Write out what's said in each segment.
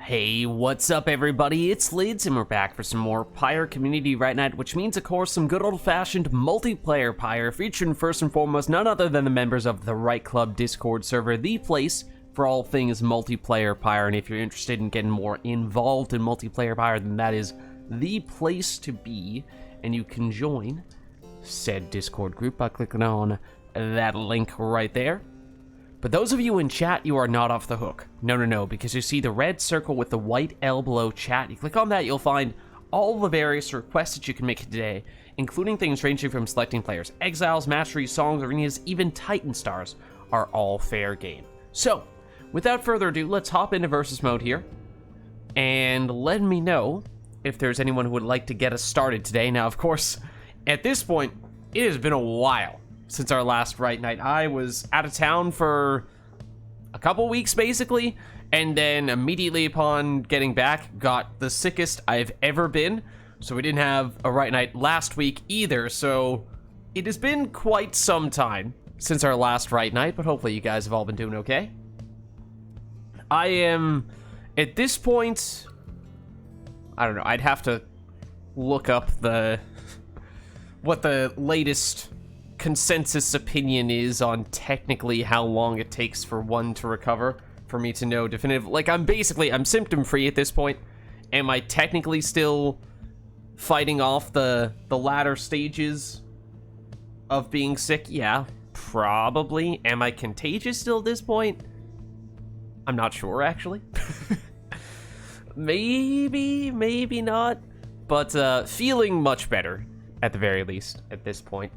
Hey, what's up everybody? It's Lids and we're back for some more Pyre Community RITE Night, which means of course some good old-fashioned multiplayer Pyre, featuring first and foremost none other than the members of the RITE Club Discord server, the place for all things multiplayer Pyre. And if you're interested in getting more involved in multiplayer Pyre, then that is the place to be, and you can join said Discord group by clicking on that link right there. But those of you in chat, you are not off the hook. No, because you see the red circle with the white L below chat. You click on that, you'll find all the various requests that you can make today, including things ranging from selecting players, exiles, masteries, songs, arenas, even Titan stars are all fair game. So, without further ado, let's hop into versus mode here, and let me know if there's anyone who would like to get us started today. Now, of course, at this point, it has been a while since our last RITE Night. I was out of town for a couple weeks, basically, and then immediately upon getting back, got the sickest I've ever been, so we didn't have a RITE Night last week either, so it has been quite some time since our last RITE Night, but hopefully you guys have all been doing okay. I am, at this point, I don't know, I'd have to look up what the latest consensus opinion is on technically how long it takes for one to recover for me to know definitive. Like, I'm symptom free at this point. Am I technically still fighting off the latter stages of being sick? Yeah, probably. Am I contagious still at this point? I'm not sure, actually. maybe not, but feeling much better at the very least at this point.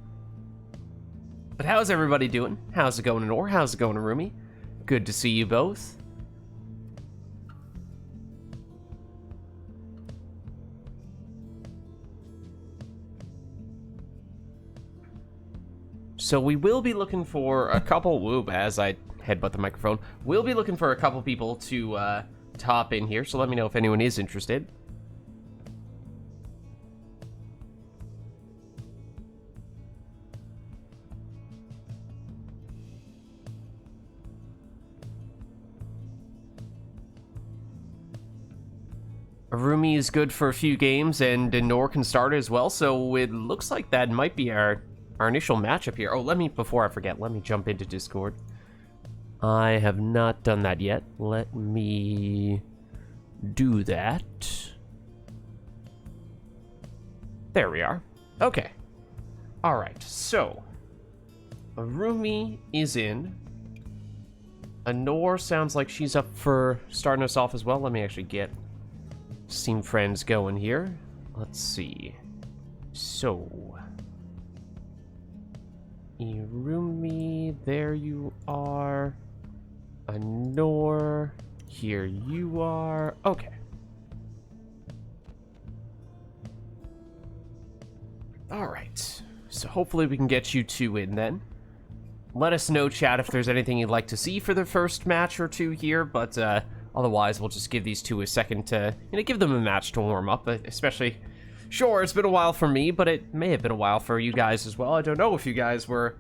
But how's everybody doing? How's it going, Nor? How's it going, Rumi? Good to see you both. So we will be looking for a couple, as I headbutt the microphone, we'll be looking for a couple people to hop in here, so let me know if anyone is interested. Rumi is good for a few games, and Nor can start as well, so it looks like that might be our initial matchup here. Oh, before I forget, let me jump into Discord. I have not done that yet. Let me do that. There we are. Okay. Alright, so Rumi is in. Nor sounds like she's up for starting us off as well. Let me actually get Steam friends going here. Let's see. So, Irumi, there you are. Nor, here you are. Okay. Alright. So hopefully we can get you two in then. Let us know, chat, if there's anything you'd like to see for the first match or two here, but otherwise, we'll just give these two a second to, give them a match to warm up, especially, sure, it's been a while for me, but it may have been a while for you guys as well. I don't know if you guys were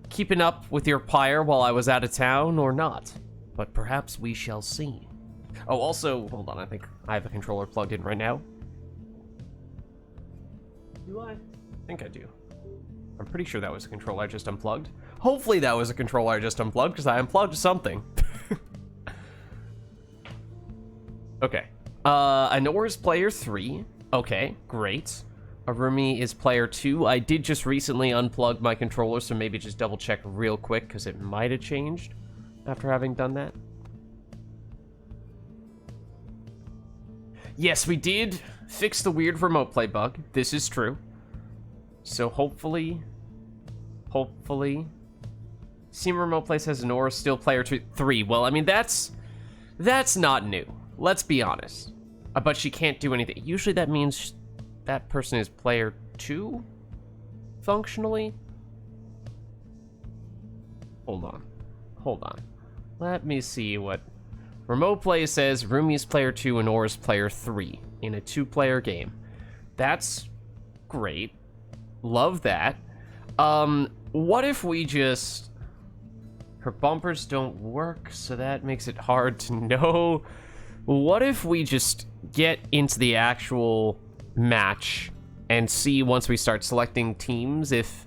keeping up with your Pyre while I was out of town or not, but perhaps we shall see. Oh, also, hold on, I think I have a controller plugged in right now. Do I? I think I do. I'm pretty sure that was a controller I just unplugged. Hopefully that was a controller I just unplugged, because I unplugged something. Okay. Anor is player 3. Okay, great. Arumi is player 2. I did just recently unplug my controller, so maybe just double check real quick, because it might have changed after having done that. Yes, we did fix the weird remote play bug. This is true. So hopefully, Steam Remote Play says Anor is still player 3. Well, I mean, that's not new. Let's be honest. But she can't do anything. Usually that means that person is player 2, functionally. Hold on. Let me see what Remote Play says. Rumi's player 2 and Nora's player 3 in a 2-player game. That's great. Love that. What if we just... Her bumpers don't work, so that makes it hard to know what if we just get into the actual match and see once we start selecting teams if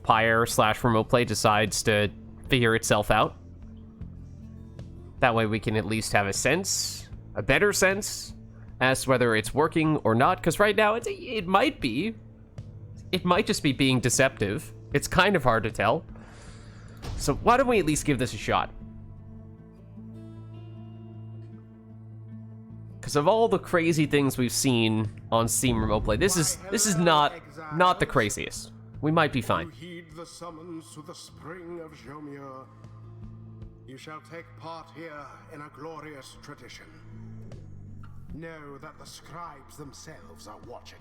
Pyre / remote play decides to figure itself out. That way we can at least have a better sense, as to whether it's working or not, because right now it might be. It might just be being deceptive. It's kind of hard to tell. So why don't we at least give this a shot? Because of all the crazy things we've seen on Steam Remote Play, this is not the craziest. We might be fine. You heed the summons to the spring of Jomir. You shall take part here in a glorious tradition. Know that the scribes themselves are watching.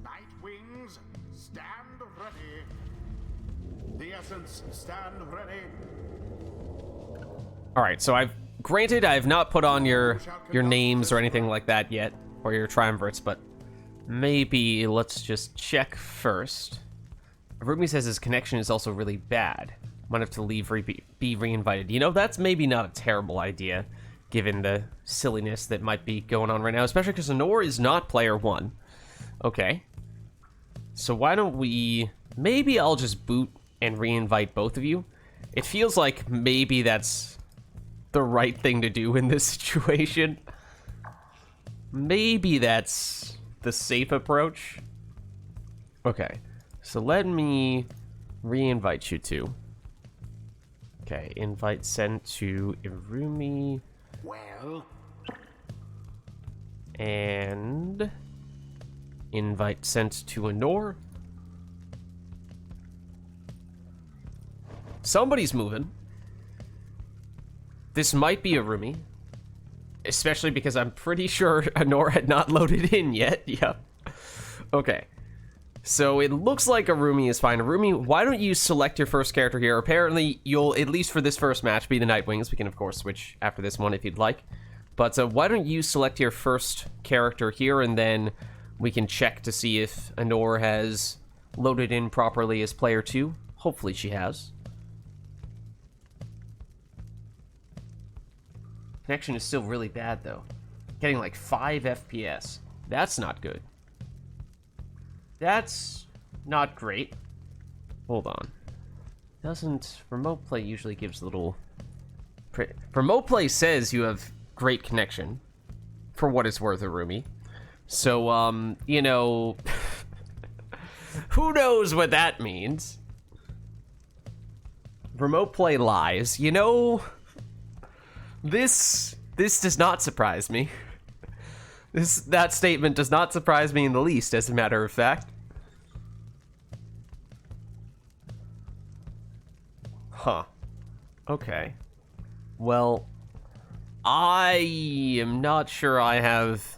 Night Wings, stand ready. The Essence, stand ready. Alright, so I have not put on your names or anything like that yet, or your triumvirates, but maybe let's just check first. Rumi says his connection is also really bad. Might have to leave, be re-invited. You know, that's maybe not a terrible idea, given the silliness that might be going on right now, especially because Honor is not player 1. Okay. So why don't we... Maybe I'll just boot and re-invite both of you. It feels like maybe that's the right thing to do in this situation. Maybe that's the safe approach. Okay. So let me re-invite you two. Okay, invite sent to Irumi. Well, and invite sent to Honor. Somebody's moving. This might be Irumi, especially because I'm pretty sure Honor had not loaded in yet. Yep. Okay. So it looks like Irumi is fine. Irumi, why don't you select your first character here? Apparently, you'll, at least for this first match, be the Night Wings. We can, of course, switch after this one if you'd like. But why don't you select your first character here, and then we can check to see if Honor has loaded in properly as player 2. Hopefully she has. Connection is still really bad, though. Getting like 5 FPS. That's not good. That's not great. Hold on. Doesn't... Remote Play usually gives little... Remote Play says you have great connection. For what it's worth, Irumi. So, you know... who knows what that means? Remote Play lies. You know... This does not surprise me. That statement does not surprise me in the least, as a matter of fact. Huh. Okay. Well, I am not sure I have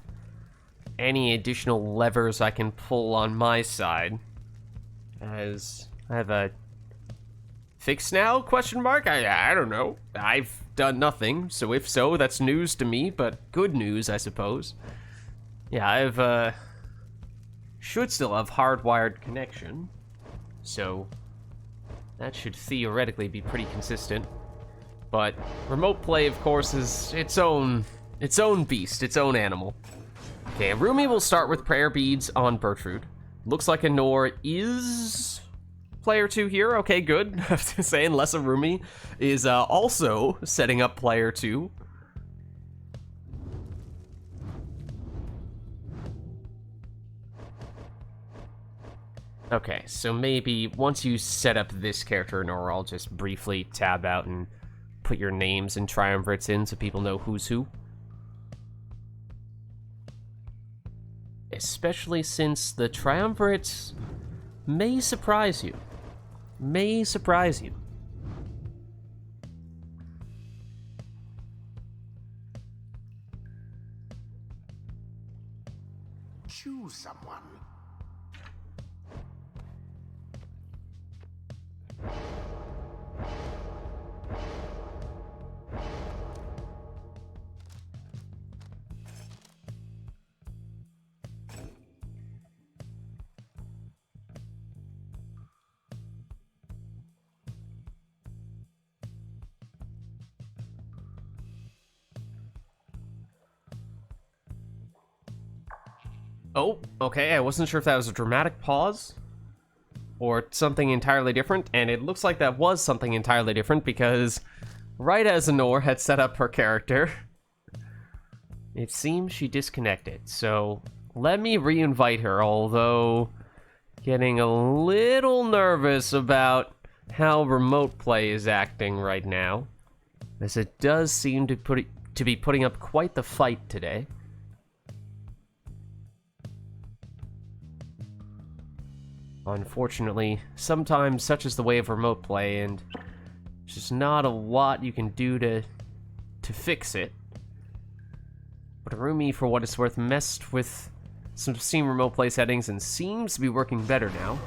any additional levers I can pull on my side. As I have a fix now? Question mark? I don't know. I've done nothing, so if so, that's news to me, but good news, I suppose. Yeah, I've, should still have hardwired connection, so that should theoretically be pretty consistent. But Remote Play, of course, is its own beast, its own animal. Okay, Rumi will start with Prayer Beads on Bertrude. Looks like Honor is player 2 here. Okay, good. I was gonna say, unless Rumi is also setting up player 2. Okay, so maybe once you set up this character, Honor, I'll just briefly tab out and put your names and triumvirates in so people know who's who. Especially since the triumvirates may surprise you. May surprise you. choose someone. Oh, okay, I wasn't sure if that was a dramatic pause or something entirely different, and it looks like that was something entirely different because right as Anor had set up her character, it seems she disconnected. So let me re-invite her, although getting a little nervous about how remote play is acting right now, as it does seem to be putting up quite the fight today. Unfortunately, sometimes such is the way of remote play, and there's just not a lot you can do to fix it. But Arumi, for what it's worth, messed with some Steam remote play settings and seems to be working better now.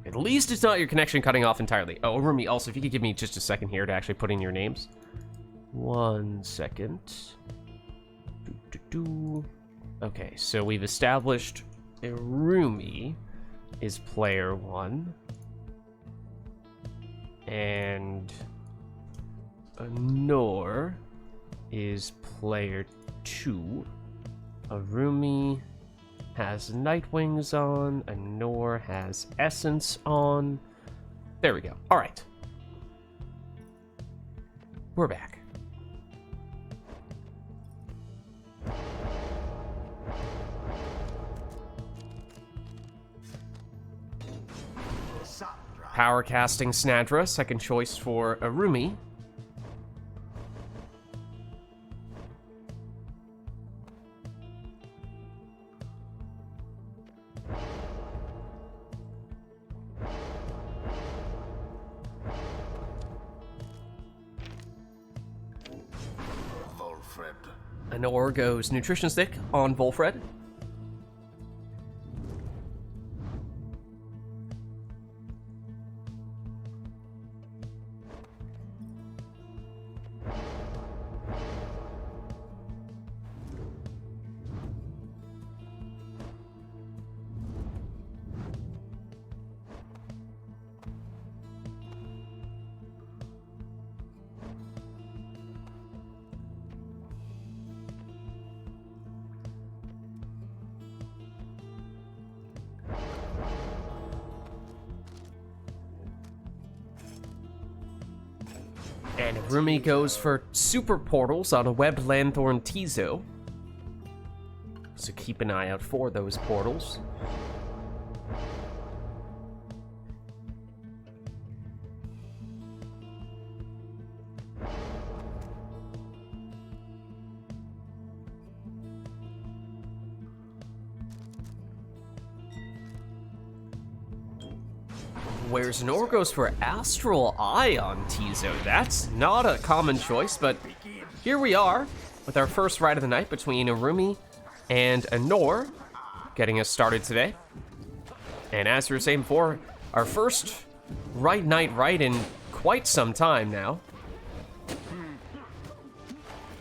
At least it's not your connection cutting off entirely. Oh, Arumi, also, if you could give me just a second here to actually put in your names. 1 second. Okay, so we've established Arumi is player 1. And Anor is player 2. Arumi has Nightwings on. Anor has Essence on. There we go. All right. We're back. Power casting Snadra, second choice for Arumi. Anor goes Nutrition Stick on Volfred. And Arumi goes for Super Portals on a Webbed Lanthorn Tizo. So keep an eye out for those portals. Whereas Anor goes for Astral Eye on Tizo. That's not a common choice, but here we are with our first ride of the night between Arumi and Anor, getting us started today. And as we were saying before, our first RITE NITE ride in quite some time now.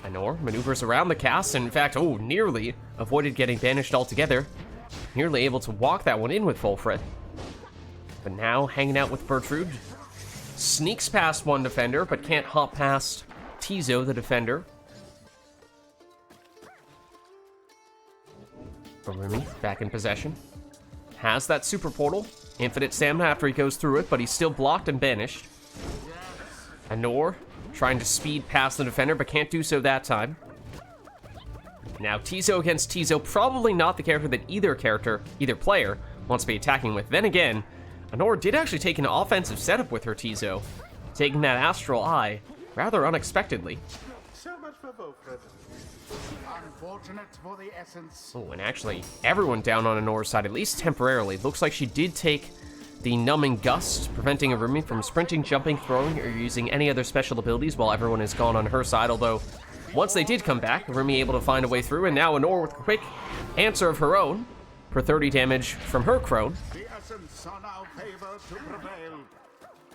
Anor maneuvers around the cast and, in fact, nearly avoided getting banished altogether. Nearly able to walk that one in with Volfred. But now, hanging out with Bertrude, sneaks past one defender, but can't hop past Tizo, the defender. Arumi, back in possession. Has that super portal. Infinite stamina after he goes through it, but he's still blocked and banished. Anor, trying to speed past the defender, but can't do so that time. Now, Tizo against Tizo, probably not the character that either player, wants to be attacking with. Then again, Anor did actually take an offensive setup with her Tizo, taking that Astral Eye rather unexpectedly. So much for Volfred. Unfortunate for the Essence. Oh, and actually, everyone down on Anor's side, at least temporarily. Looks like she did take the Numbing Gust, preventing Arumi from sprinting, jumping, throwing, or using any other special abilities while everyone is gone on her side. Although, once they did come back, Arumi able to find a way through, and now Anor with a quick answer of her own for 30 damage from her crone.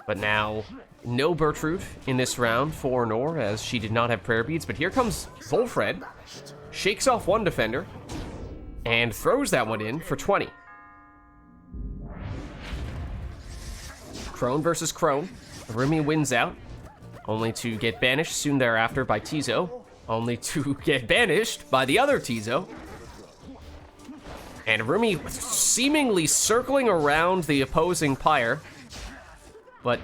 But now, no Bertrude in this round for Anor, as she did not have prayer beads. But here comes Volfred, shakes off one defender, and throws that one in for 20. Crone versus Crone. Arumi wins out, only to get banished soon thereafter by Tizo, only to get banished by the other Tizo. And Rumi seemingly circling around the opposing Pyre, but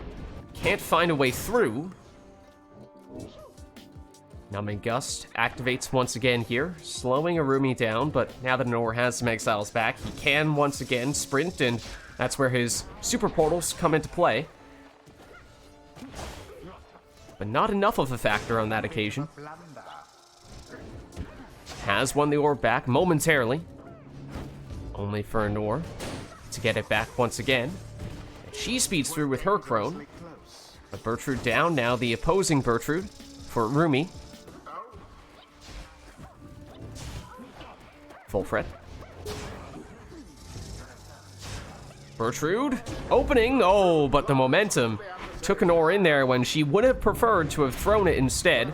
can't find a way through. Numbing Gust activates once again here, slowing Arumi down, but now that Nor has some exiles back, he can once again sprint, and that's where his super portals come into play. But not enough of a factor on that occasion. Has won the orb back momentarily. Only for Nor to get it back once again. She speeds through with her Crone. But Bertrude down, now the opposing Bertrude for Rumi. Full threat. Bertrude, opening, oh, but the momentum took Nor in there when she would have preferred to have thrown it instead.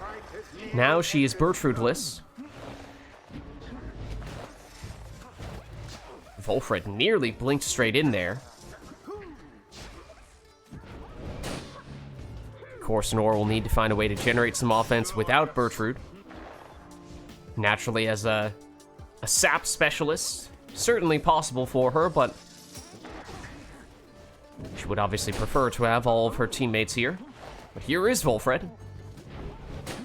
Now she is Bertrude-less. Volfred nearly blinked straight in there. Of course, Nor will need to find a way to generate some offense without Bertrude. Naturally, as a sap specialist, certainly possible for her, but she would obviously prefer to have all of her teammates here. But here is Volfred.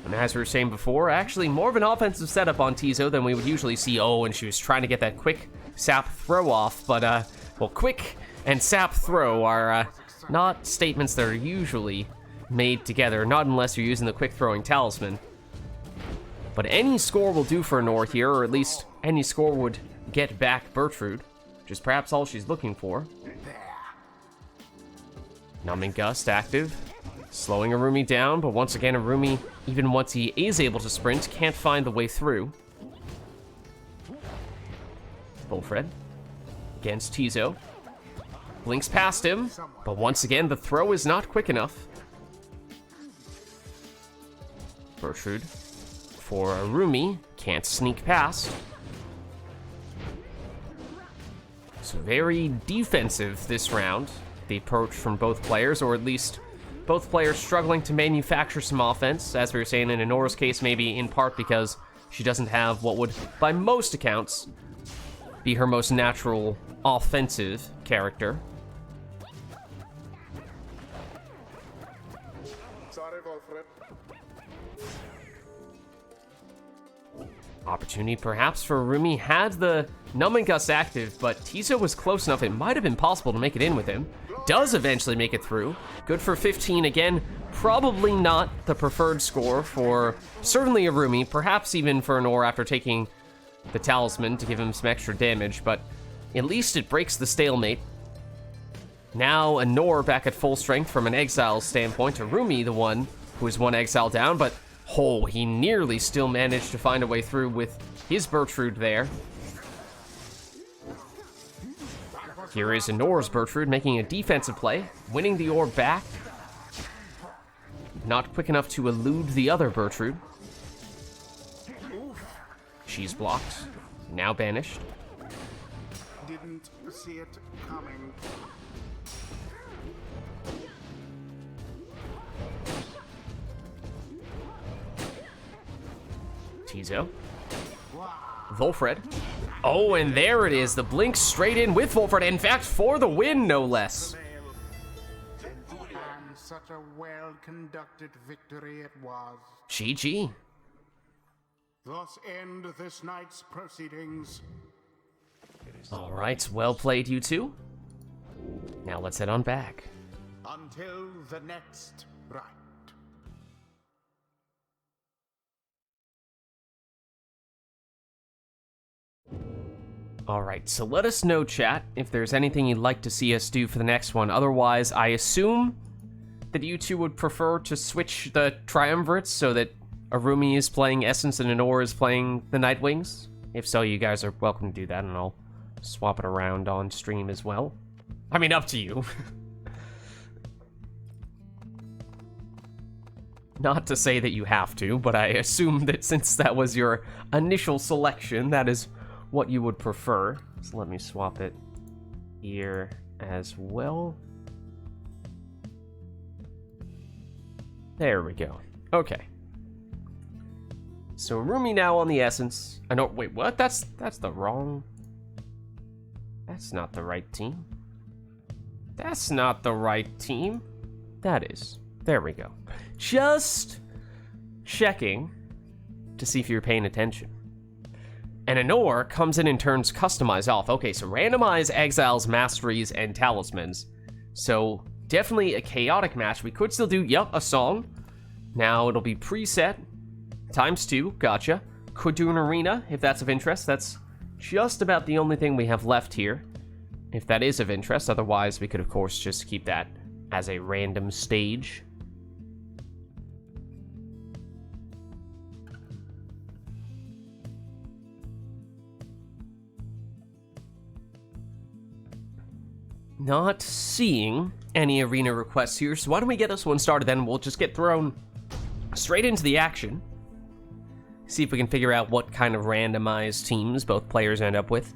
And as we were saying before, actually more of an offensive setup on Tizo than we would usually see. Oh, and she was trying to get that quick sap throw off, but, well, quick and sap throw are not statements that are usually made together, not unless you're using the quick throwing talisman. But any score will do for Nor here, or at least any score would get back Bertrude, which is perhaps all she's looking for. Numbing Gust active, slowing Arumi down, but once again Arumi, even once he is able to sprint, can't find the way through. Volfred against Tizo. Blinks past him, but once again the throw is not quick enough. Bertrude for Arumi, can't sneak past. So very defensive this round, the approach from both players, or at least both players struggling to manufacture some offense, as we were saying in Enora's case, maybe in part because she doesn't have what would, by most accounts, be her most natural offensive character. Sorry, Volfred. Opportunity perhaps for Rumi had the Numbing Gust active, but Tizo was close enough it might have been possible to make it in with him. Does eventually make it through. Good for 15 again. Probably not the preferred score for certainly a Rumi, perhaps even for Nor after taking the talisman to give him some extra damage, but at least it breaks the stalemate. Now a Nor back at full strength from an exile standpoint, to Rumi the one who is one exile down, but oh, he nearly still managed to find a way through with his Bertrude there. Here is Nor's Bertrude making a defensive play, winning the orb back. Not quick enough to elude the other Bertrude. She's blocked, now banished. Didn't see it coming. Tizo. Volfred. Oh, and there it is. The blink straight in with Volfred. In fact, for the win, no less. And such a well-conducted victory it was. GG. Thus end this night's proceedings. All right, well played, you two. Now let's head on back. Until the next rite. All right, so let us know, chat, if there's anything you'd like to see us do for the next one. Otherwise, I assume that you two would prefer to switch the triumvirates so that Arumi is playing Essence and Enor is playing the Nightwings. If so, you guys are welcome to do that, and I'll swap it around on stream as well. I mean, up to you. Not to say that you have to, but I assume that since that was your initial selection, that is what you would prefer. So let me swap it here as well. There we go. Okay. So Rumi now on the Essence. I know, wait, what? That's the wrong... That's not the right team. That's not the right team. That is. There we go. Just checking to see if you're paying attention. And Anor comes in and turns Customize off. Okay, so Randomize exiles Masteries and Talismans. So definitely a chaotic match. We could still do, yep, a song. Now it'll be preset ×2. Gotcha. Could do an arena if that's of interest. That's just about the only thing we have left here, if that is of interest. Otherwise, we could, of course, just keep that as a random stage. Not seeing any arena requests here, so why don't we get this one started, then we'll just get thrown straight into the action. See if we can figure out what kind of randomized teams both players end up with.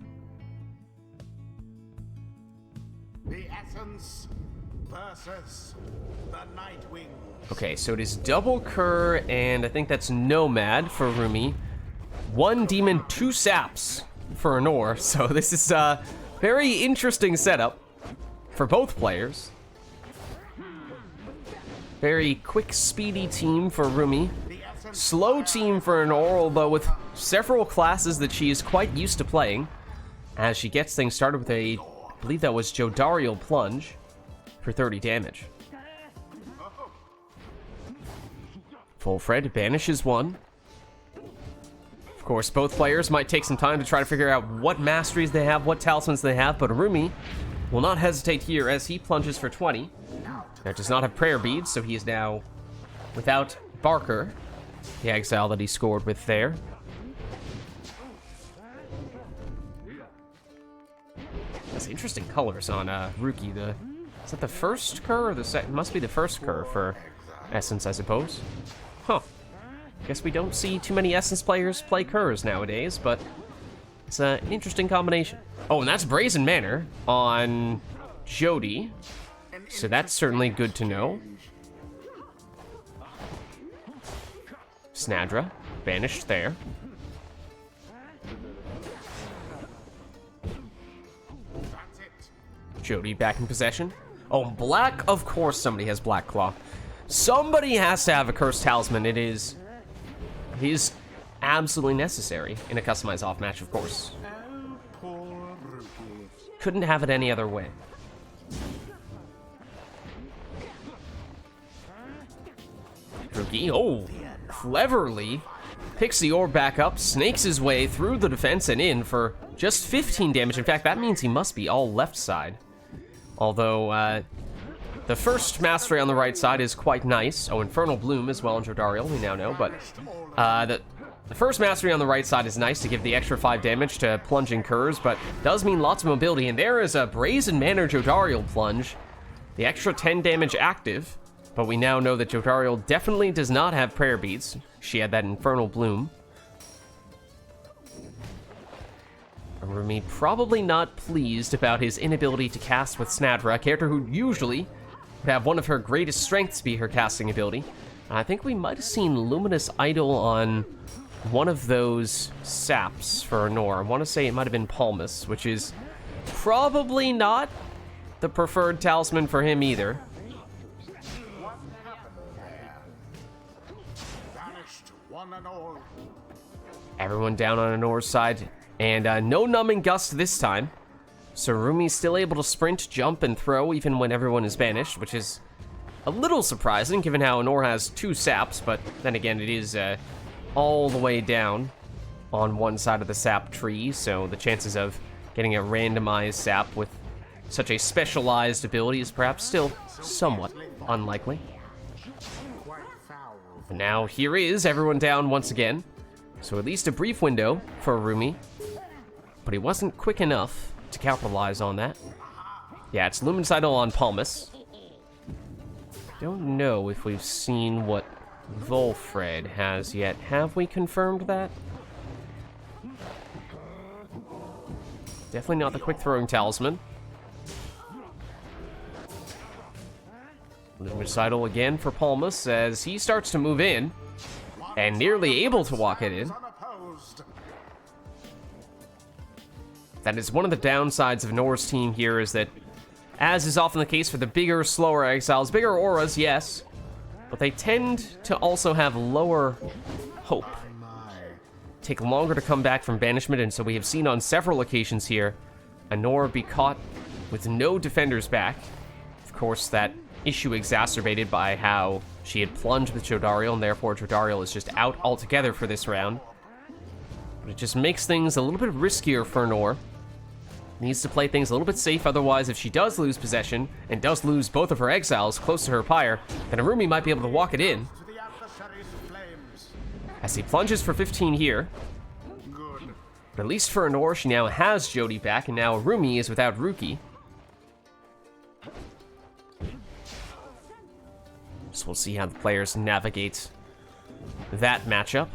The Essence versus the Nightwing. Okay, so it is double Cur, and I think that's Nomad for Rumi. 1 Demon, 2 Saps for Anor, so this is a very interesting setup for both players. Very quick, speedy team for Rumi. Slow team for Anor, although with several classes that she is quite used to playing, as she gets things started with a, I believe that was Jodariel Plunge for 30 damage. Fulfred banishes 1. Of course, both players might take some time to try to figure out what masteries they have, what talismans they have, but Rumi will not hesitate here as he plunges for 20. That does not have prayer beads, so he is now without Barker, the exile that he scored with there. That's interesting colors on Ruki. Is that the first Cur or the second? Must be the first Cur for Essence, I suppose. Huh. Guess we don't see too many Essence players play Curs nowadays, but it's an interesting combination. Oh, and that's Brazen Manor on Jody, so that's certainly good to know. Snadra, banished there. Jody back in possession. Oh, black, of course somebody has Black Claw. Somebody has to have a Cursed Talisman. It is absolutely necessary in a Customize off match, of course. Couldn't have it any other way. Ruki, oh, cleverly picks the orb back up, snakes his way through the defense and in for just 15 damage. In fact, that means he must be all left side. Although, the first mastery on the right side is quite nice. Oh, Infernal Bloom as well in Jodariel, we now know. But the first mastery on the right side is nice to give the extra 5 damage to plunging Curs, but does mean lots of mobility. And there is a Brazen Manor Jodariel plunge. The extra 10 damage active. But we now know that Jodariel definitely does not have prayer beads. She had that Infernal Bloom. Rumi probably not pleased about his inability to cast with Snadra, a character who usually would have one of her greatest strengths be her casting ability. I think we might have seen Luminous Idol on one of those saps for Anor. I want to say it might have been Palmus, which is probably not the preferred talisman for him either. Everyone down on Anor's side, and no Numbing Gust this time. So Rumi's still able to sprint, jump, and throw even when everyone is banished, which is a little surprising given how Anor has 2 saps, but then again it is all the way down on one side of the sap tree, so the chances of getting a randomized sap with such a specialized ability is perhaps still somewhat unlikely. And now here is everyone down once again. So at least a brief window for Rumi, but he wasn't quick enough to capitalize on that. Yeah, it's Luminous Idol on Palmus. Don't know if we've seen what Volfred has yet. Have we confirmed that? Definitely not the quick throwing talisman. Luminous Idol again for Palmus as he starts to move in. And nearly able to walk it in. That is one of the downsides of Nor's team here, is that, as is often the case for the bigger, slower exiles, bigger auras, yes, but they tend to also have lower hope. Take longer to come back from banishment, and so we have seen on several occasions here a Nor be caught with no defenders back. Of course, that issue exacerbated by how she had plunged with Jodariel, and therefore Jodariel is just out altogether for this round. But it just makes things a little bit riskier for Nor. Needs to play things a little bit safe, otherwise if she does lose possession, and does lose both of her exiles close to her Pyre, then Arumi might be able to walk it in. As he plunges for 15 here. But at least for Nor, she now has Jody back, and now Arumi is without Ruki. So we'll see how the players navigate that matchup.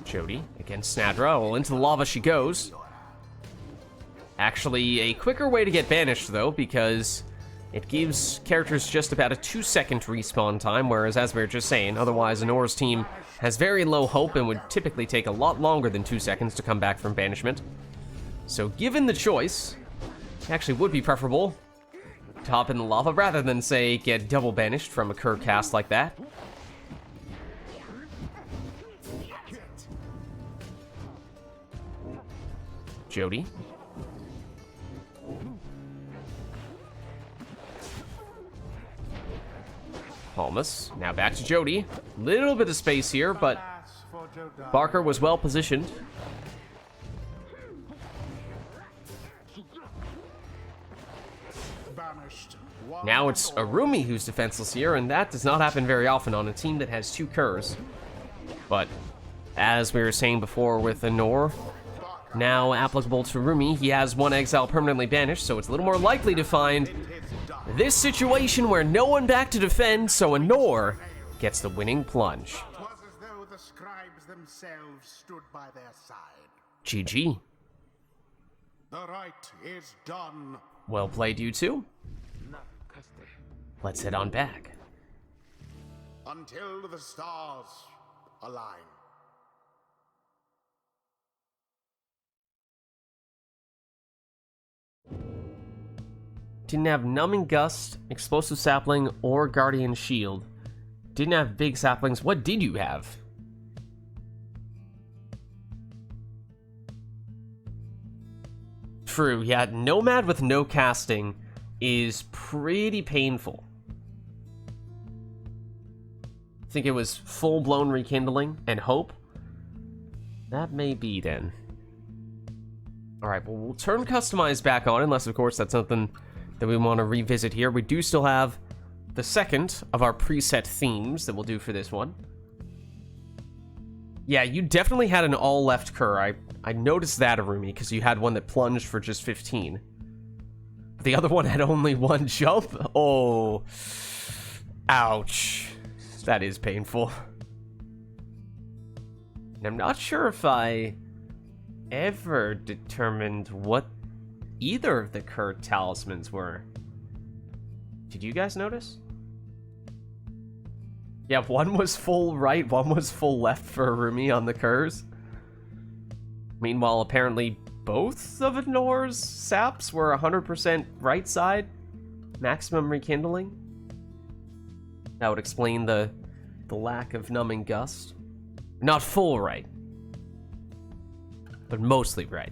Jody against Snadra. Well, into the lava she goes. Actually, a quicker way to get banished, though, because it gives characters just about a 2-second respawn time, whereas, as we were just saying, otherwise Nora's team has very low hope and would typically take a lot longer than 2 seconds to come back from banishment. So, given the choice, it actually would be preferable to hop in the lava rather than, say, get double banished from a Kerr cast like that. Jody. Palmas. Now back to Jody. Little bit of space here, but Barker was well positioned. Now it's Arumi who's defenseless here, and that does not happen very often on a team that has 2 Kerrs. But as we were saying before with Nor, now applicable to Arumi, he has 1 exile permanently banished, so it's a little more likely to find this situation where no one back to defend, so a Nor gets the winning plunge. It was as though the scribes themselves stood by their side. GG. The rite is done. Well played, you two. Let's head on back. Until the stars align. Didn't have Numbing Gust, Explosive Sapling, or Guardian Shield. Didn't have big saplings. What did you have? True, yeah, Nomad with no casting is pretty painful. I think it was full-blown Rekindling and Hope. That may be then. Alright, well, we'll turn Customize back on, unless, of course, that's something that we want to revisit here. We do still have the second of our preset themes that we'll do for this one. Yeah, you definitely had an all-left Kerr. I noticed that, Arumi, because you had one that plunged for just 15. The other one had only 1 jump? Oh. Ouch. That is painful. And I'm not sure if I ever determined what either of the Kerr talismans were. Did you guys notice? Yeah, one was full right, one was full left for Arumi on the Kerrs. Meanwhile, apparently both of Nor's saps were 100% right side, maximum rekindling. That would explain the lack of Numbing Gust. Not full right, but mostly right.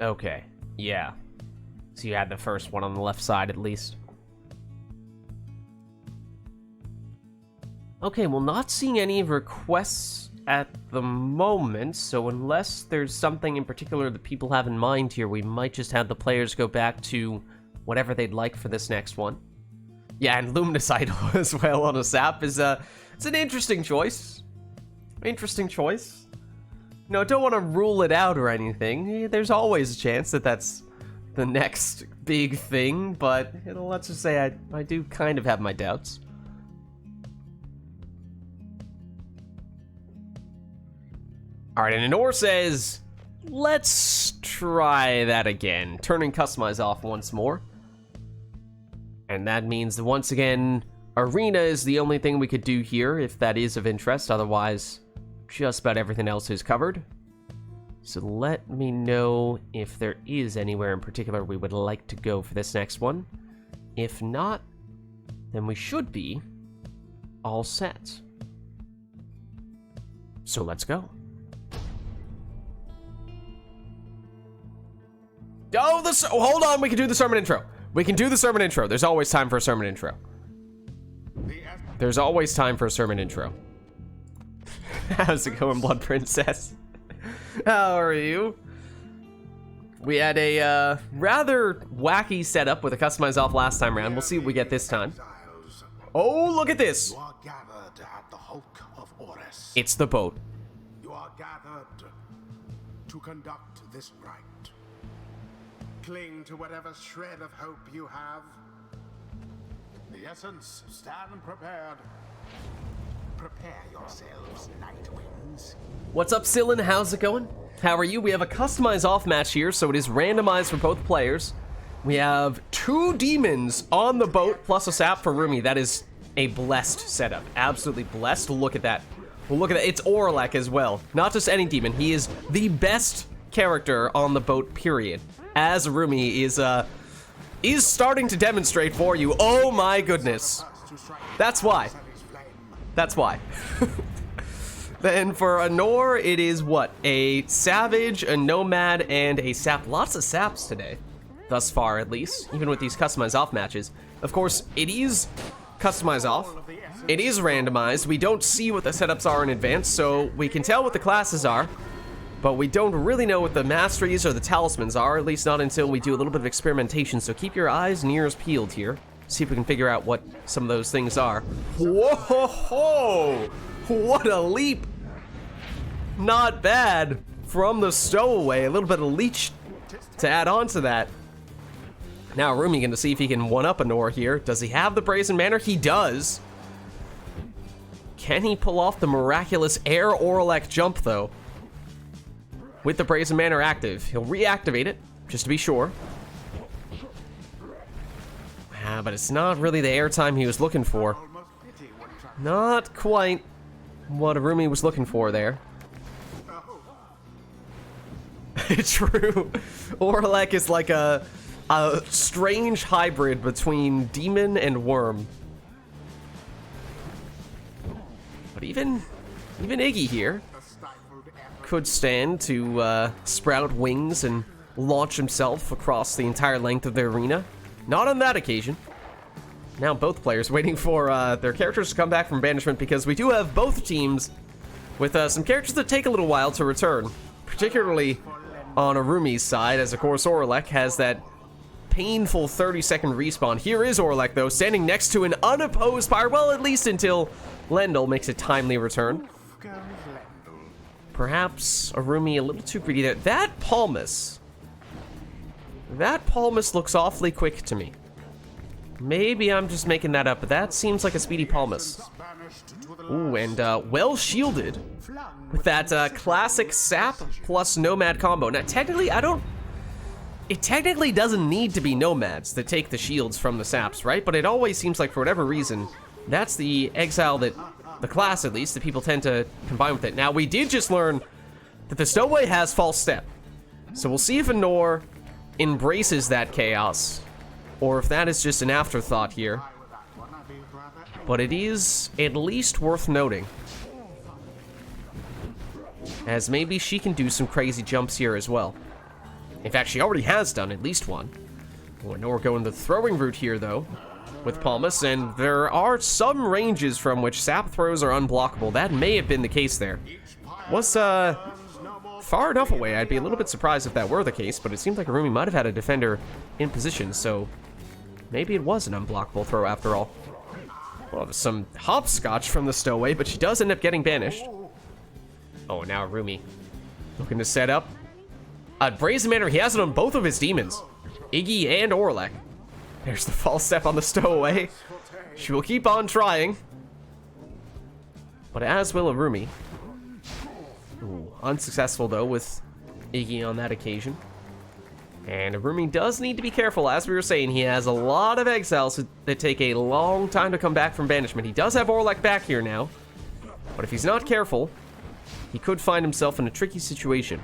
Okay, yeah. So you had the first one on the left side, at least. Okay, well, not seeing any requests at the moment, so unless there's something in particular that people have in mind here, we might just have the players go back to whatever they'd like for this next one. Yeah, and Luminous Idol as well on a sap is it's an interesting choice. Interesting choice. No, don't want to rule it out or anything. There's always a chance that that's the next big thing, but let's just say I do kind of have my doubts. All right, and Anor says, let's try that again. Turning customize off once more. And that means that once again, arena is the only thing we could do here if that is of interest. Otherwise, just about everything else is covered. So let me know if there is anywhere in particular we would like to go for this next one. If not, then we should be all set. So let's go. Oh, hold on, we can do the sermon intro. We can do the sermon intro. There's always time for a sermon intro. There's always time for a sermon intro. How's it going, Blood Princess? How are you? We had a rather wacky setup with a customize off last time around. We'll see what we get this time. Oh, look at this. You are gathered at the hulk of Oris. It's the boat. You are gathered to conduct this rite. Cling to whatever shred of hope you have. The essence, stand prepared. Prepare yourselves, Nightwings. What's up, Sillin? How's it going? How are you? We have a customize off match here, so it is randomized for both players. We have 2 demons on the boat, plus a sap for Rumi. That is a blessed setup. Absolutely blessed. Look at that. Well, look at that. It's Orlek as well. Not just any demon. He is the best character on the boat, period. As Rumi is starting to demonstrate for you. Oh my goodness. That's why. That's why. Then for Anor, it is what? A Savage, a Nomad, and a Sap. Lots of Saps today. Thus far, at least. Even with these customize off matches. Of course, it is customize off. It is randomized. We don't see what the setups are in advance, so we can tell what the classes are. But we don't really know what the masteries or the talismans are, at least not until we do a little bit of experimentation. So keep your eyes and ears peeled here. See if we can figure out what some of those things are. Whoa! What a leap! Not bad from the stowaway. A little bit of leech to add on to that. Now Rumi going to see if he can one-up Anor here. Does he have the Brazen Manor? He does. Can he pull off the miraculous Air Orlek jump, though? With the Brazen Manor active. He'll reactivate it, just to be sure. But it's not really the airtime he was looking for. Not quite what Rumi was looking for there. True. Orlek is like a strange hybrid between demon and worm. But even Iggy here could stand to sprout wings and launch himself across the entire length of the arena. Not on that occasion. Now both players waiting for their characters to come back from banishment, because we do have both teams with some characters that take a little while to return. Particularly on Arumi's side, as of course Orlek has that painful 30-second respawn. Here is Orlek, though, standing next to an unopposed Pyre, well, at least until Lendl makes a timely return. Perhaps Arumi a little too greedy there. That Palmus looks awfully quick to me. Maybe I'm just making that up, but that seems like a speedy Palmus. Ooh, and well shielded with that classic Sap plus Nomad combo. Now, technically, it technically doesn't need to be Nomads that take the shields from the Saps, right? But it always seems like, for whatever reason, that's the exile that, the class at least, that people tend to combine with it. Now, we did just learn that the Stowaway has False Step. So we'll see if Anor embraces that chaos, or if that is just an afterthought here. But it is at least worth noting, as maybe she can do some crazy jumps here as well. In fact, she already has done at least one. Anor going the throwing route here, though, with Palmus, and there are some ranges from which Sap throws are unblockable. That may have been the case there. Was far enough away. I'd be a little bit surprised if that were the case, but it seemed like Arumi might have had a defender in position, so maybe it was an unblockable throw after all. Well, some hopscotch from the Stowaway, but she does end up getting banished. Oh, now Arumi looking to set up a Brazen Manor. He has it on both of his demons, Iggy and Orlek. There's the false step on the Stowaway. She will keep on trying, but as will Arumi. Ooh, Unsuccessful, though, with Iggy on that occasion. And Arumi does need to be careful. As we were saying, he has a lot of exiles that take a long time to come back from banishment. He does have Orlek back here now, but if he's not careful, he could find himself in a tricky situation.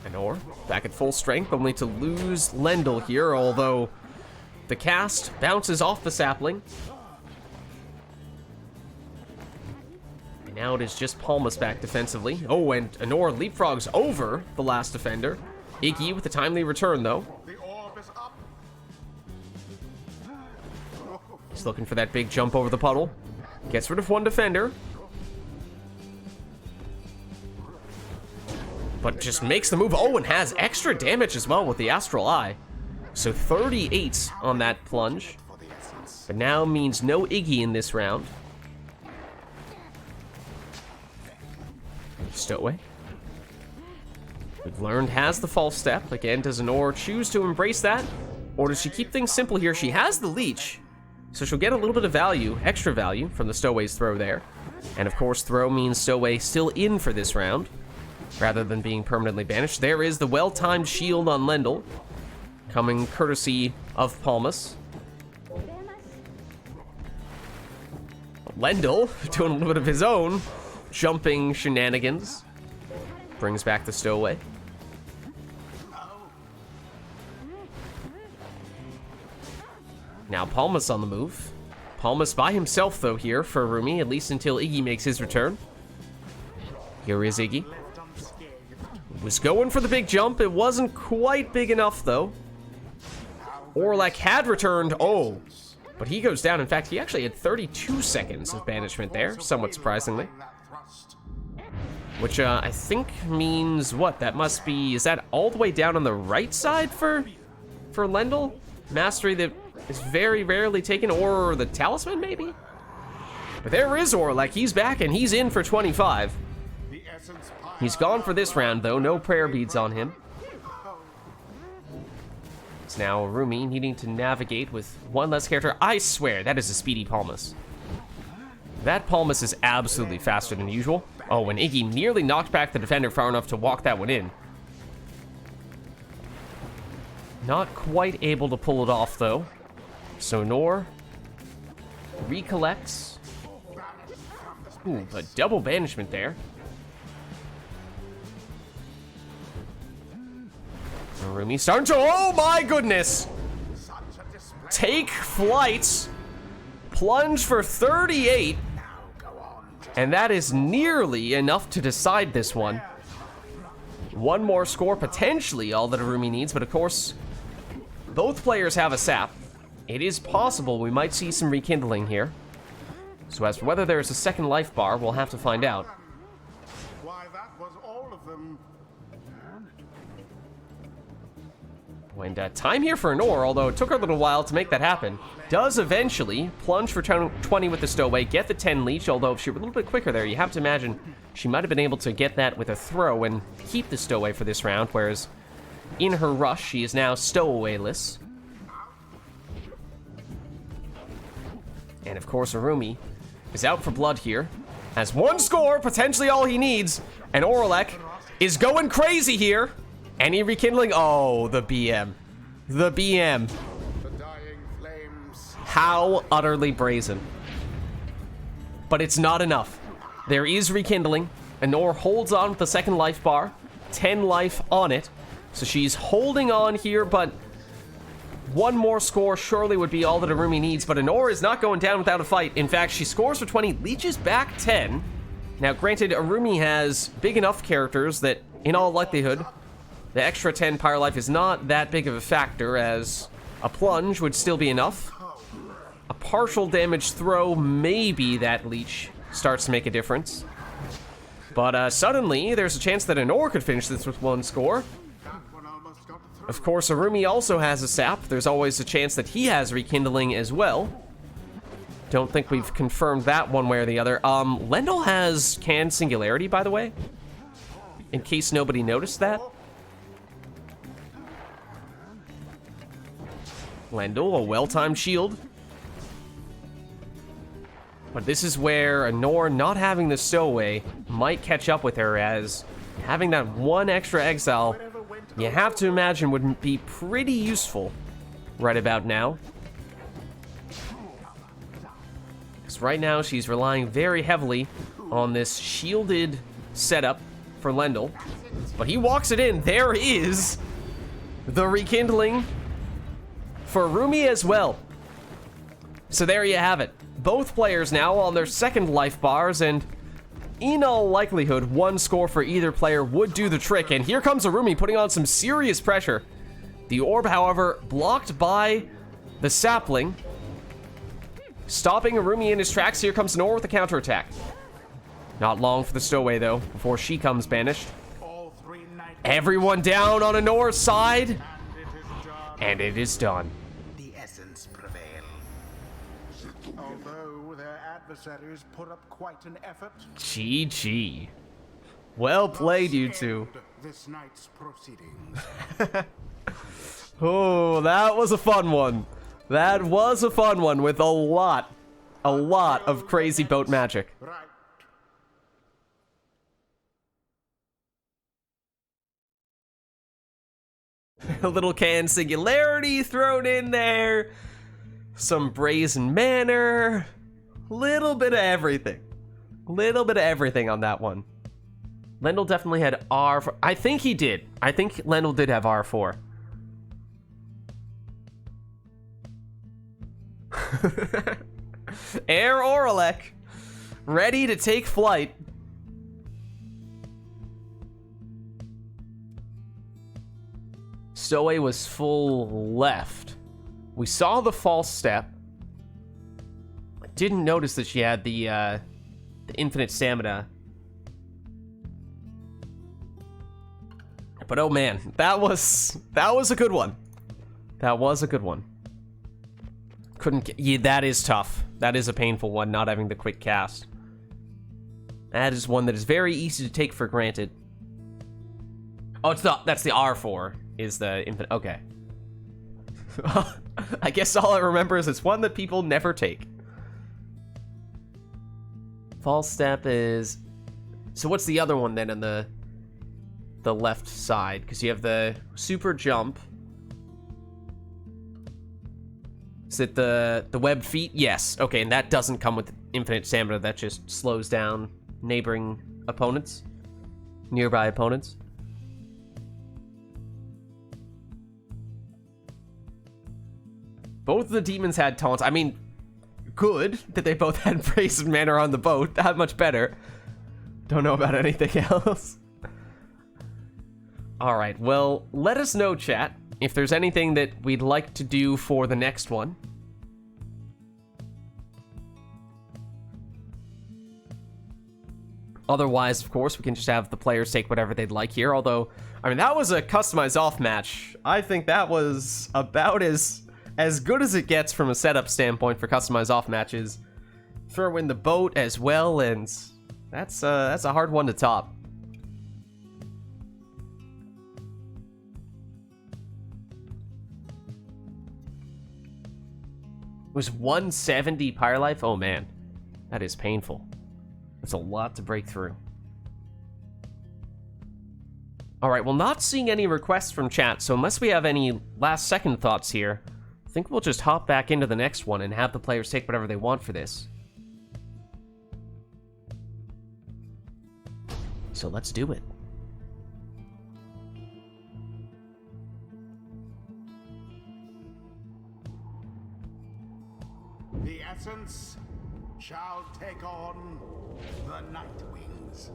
Anor, back at full strength, only to lose Lendl here, although the cast bounces off the sapling. And now it is just Palmas back defensively. Oh, and Anor leapfrogs over the last defender. Iggy with a timely return, though. The orb is up. He's looking for that big jump over the puddle. Gets rid of one defender. But just makes the move. Oh, and has extra damage as well with the Astral Eye. So 38 on that plunge. But now means no Iggy in this round. Stowaway. We've learned has the false step. Again, does Anor choose to embrace that? Or does she keep things simple here? She has the leech. So she'll get a little bit of value, extra value, from the Stowaway's throw there. And of course, throw means Stowaway still in for this round, rather than being permanently banished. There is the well-timed shield on Lendl, coming courtesy of Palmas. Lendl doing a little bit of his own jumping shenanigans. Brings back the Stowaway. Now Palmas on the move. Palmas by himself, though, here for Arumi, at least until Iggy makes his return. Here is Iggy. Was going for the big jump. It wasn't quite big enough, though. Orlek had returned. Oh, but he goes down. In fact, he actually had 32 seconds of banishment there, somewhat surprisingly. Which I think means what? That must be, is that all the way down on the right side for Lendl? Mastery that is very rarely taken, or the talisman maybe? But there is Orlek. He's back and he's in for 25. He's gone for this round, though. No prayer beads on him. It's now Arumi needing to navigate with one less character. I swear, that is a speedy Palmas. That Palmas is absolutely faster than usual. Oh, and Iggy nearly knocked back the defender far enough to walk that one in. Not quite able to pull it off, though. So Nor recollects. Ooh, but double banishment there. Arumi starting to, oh my goodness! Take flight. Plunge for 38. And that is nearly enough to decide this one. One more score, potentially all that Arumi needs, but of course, both players have a sap. It is possible we might see some rekindling here. So as for whether there's a second life bar, we'll have to find out. Why, that was all of them. And time here for Anor, although it took her a little while to make that happen. Does eventually plunge for 20 with the Stowaway, get the 10 leech, although if she were a little bit quicker there, you have to imagine she might have been able to get that with a throw and keep the Stowaway for this round, whereas in her rush, she is now Stowawayless. And of course, Arumi is out for blood here. Has one score, potentially all he needs, and Orlek is going crazy here. Any rekindling? Oh, the BM. The BM. The dying flames. How utterly brazen. But it's not enough. There is rekindling. Anor holds on with the second life bar. 10 life on it. So she's holding on here, but one more score surely would be all that Arumi needs. But Anor is not going down without a fight. In fact, she scores for 20, leeches back 10. Now, granted, Arumi has big enough characters that, in all likelihood, the extra 10 Pyre life is not that big of a factor, as a plunge would still be enough. A partial damage throw, maybe that leech starts to make a difference. But suddenly, there's a chance that Anor could finish this with one score. Of course, Arumi also has a sap. There's always a chance that he has rekindling as well. Don't think we've confirmed that one way or the other. Lendl has canned singularity, by the way, in case nobody noticed that. Lendl, a well-timed shield. But this is where Anor not having the stowaway might catch up with her, as having that one extra exile, you have to imagine, would be pretty useful right about now. Because right now she's relying very heavily on this shielded setup for Lendl. But he walks it in. There is the rekindling for Rumi as well. So there you have it. Both players now on their second life bars, and in all likelihood, one score for either player would do the trick. And here comes Arumi putting on some serious pressure. The orb, however, blocked by the sapling, stopping Arumi in his tracks. Here comes Nor with a counterattack. Not long for the stowaway, though, before she comes banished. Everyone down on Anor's side, and it is done. The essence prevails. Although their adversaries put up quite an effort. GG. Well played, you two. This night's proceedings. Oh, that was a fun one. That was a fun one with a lot of crazy boat magic. Right. A little can singularity thrown in there. Some brazen manner. Little bit of everything. Little bit of everything on that one. Lendl definitely had R4. I think he did. I think Lendl did have R4. Air Oralek, ready to take flight. Stowaway was full left. We saw the false step. I didn't notice that she had the infinite stamina. But oh man, that was a good one. That was a good one. Yeah, that is tough. That is a painful one, not having the quick cast. That is one that is very easy to take for granted. Oh, that's the R4, is the infinite, okay. I guess all I remember is it's one that people never take. False step is... So what's the other one then on the left side? Because you have the super jump. Is it the web feet? Yes. Okay, and that doesn't come with infinite stamina. That just slows down neighboring opponents, nearby opponents. Both of the demons had taunts. I mean, good that they both had brazen manner on the boat. That much better. Don't know about anything else. All right, well, let us know, chat, if there's anything that we'd like to do for the next one. Otherwise, of course, we can just have the players take whatever they'd like here. Although, I mean, that was a customized off match. I think that was about as good as it gets from a setup standpoint for customized off matches. Throw in the boat as well, and that's a hard one to top. It was 170 Pyre life? Oh man, that is painful. That's a lot to break through. Alright, well, not seeing any requests from chat, so unless we have any last second thoughts here, I think we'll just hop back into the next one and have the players take whatever they want for this. So let's do it. The essence shall take on the Night Wings.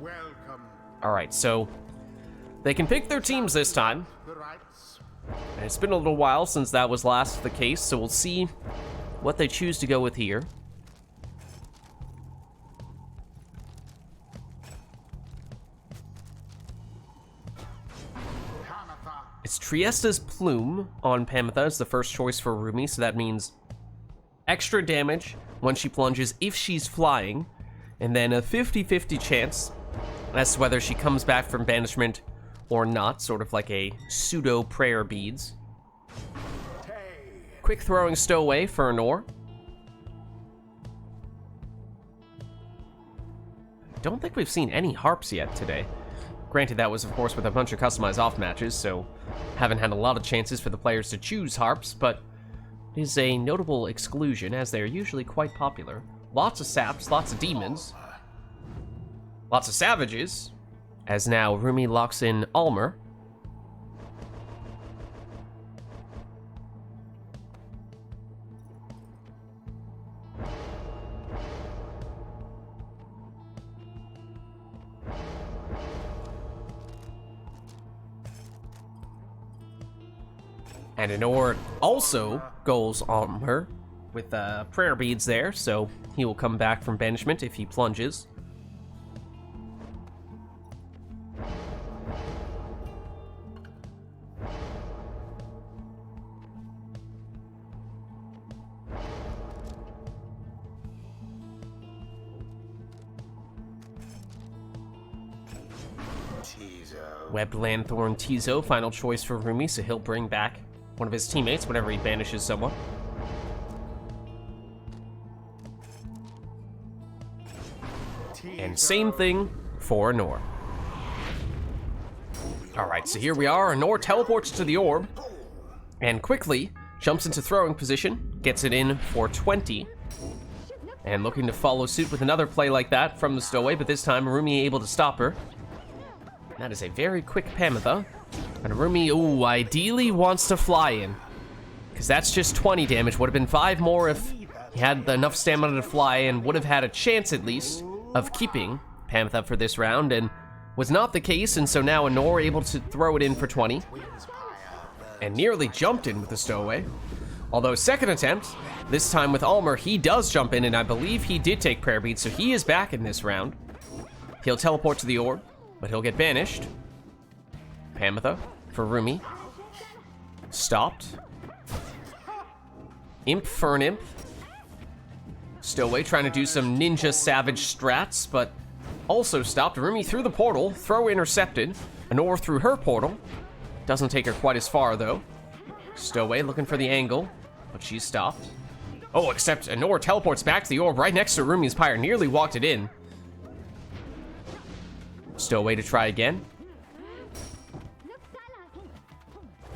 Welcome. Alright, so they can pick their teams this time. The rites. And it's been a little while since that was last the case, so we'll see what they choose to go with here. It's Triesta's Plume on Pamitha. It's the first choice for Rumi, so that means extra damage when she plunges if she's flying, and then a 50-50 chance as to whether she comes back from banishment or not, sort of like a pseudo prayer beads. Quick throwing stowaway for Anor. don't think we've seen any harps yet today. Granted, that was, of course, with a bunch of customized off matches, so haven't had a lot of chances for the players to choose harps, but it is a notable exclusion, as they are usually quite popular. Lots of saps, lots of demons, lots of savages, as now Rumi locks in Almer. And Anor also goes on her with prayer beads there, so he will come back from banishment if he plunges. Webbed Lanthorn Tizo, final choice for Rumi, so he'll bring back one of his teammates whenever he banishes someone. And same thing for Anor. Alright, so here we are. Anor teleports to the orb and quickly jumps into throwing position, gets it in for 20. And looking to follow suit with another play like that from the stowaway, but this time Rumi able to stop her. That is a very quick Pamitha. And Rumi, ooh, ideally wants to fly in, because that's just 20 damage. Would have been 5 more if he had enough stamina to fly, and would have had a chance at least of keeping Pamitha for this round, and was not the case, and so now Anor able to throw it in for 20. And nearly jumped in with the stowaway. Although second attempt, this time with Almer, he does jump in, and I believe he did take prayer beads, so he is back in this round. He'll teleport to the orb, but he'll get banished. Pamitha for Rumi. Stopped. Imp for an imp. Stowaway trying to do some ninja savage strats, but also stopped. Rumi through the portal. Throw intercepted. Anor through her portal. Doesn't take her quite as far, though. Stowaway looking for the angle, but she's stopped. Oh, except Anor teleports back to the orb right next to Rumi's Pyre. Nearly walked it in. Stowaway to try again.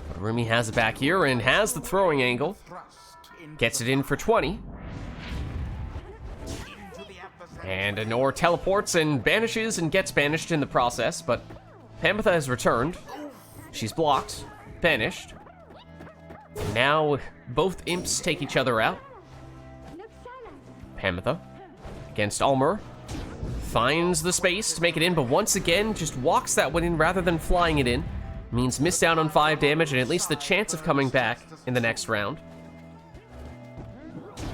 But Rumi has it back here and has the throwing angle. Gets it in for 20. And Anor teleports and banishes and gets banished in the process, but Pamitha has returned. She's blocked, banished. And now both imps take each other out. Pamitha against Almer. Finds the space to make it in, but once again just walks that one in rather than flying it in. Means missed out on 5 damage and at least the chance of coming back in the next round.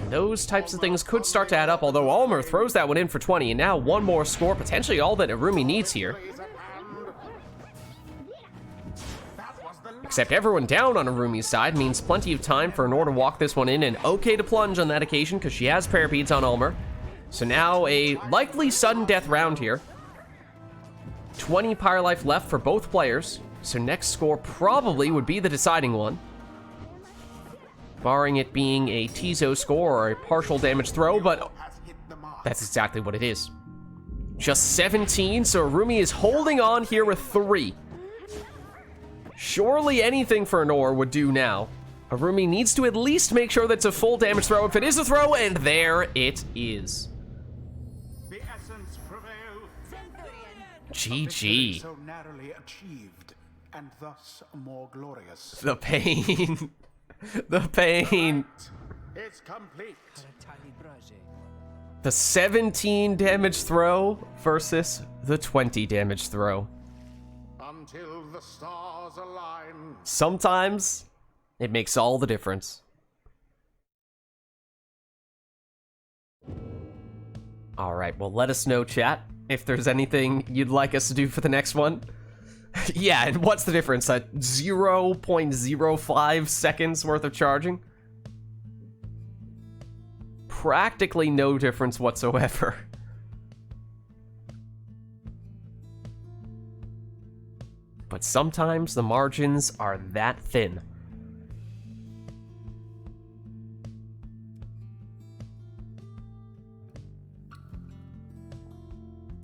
And those types of things could start to add up, although Almer throws that one in for 20, and now one more score, potentially all that Rumi needs here. Except everyone down on Rumi's side means plenty of time for Anor to walk this one in, and okay to plunge on that occasion because she has prayer beads on Almer. So now a likely sudden death round here. 20 Pyre life left for both players. So next score probably would be the deciding one. Barring it being a Tizo score or a partial damage throw, but that's exactly what it is. Just 17, so Rumi is holding on here with 3. Surely anything for Anor would do now. Rumi needs to at least make sure that's a full damage throw if it is a throw, and there it is. GG. So narrowly achieved, and thus more glorious. The pain. The pain. It's complete. The 17 damage throw versus the 20 damage throw. Until the stars align. Sometimes it makes all the difference. All right, well, let us know, chat, if there's anything you'd like us to do for the next one. Yeah, and what's the difference? 0.05 seconds worth of charging? Practically no difference whatsoever. But sometimes the margins are that thin.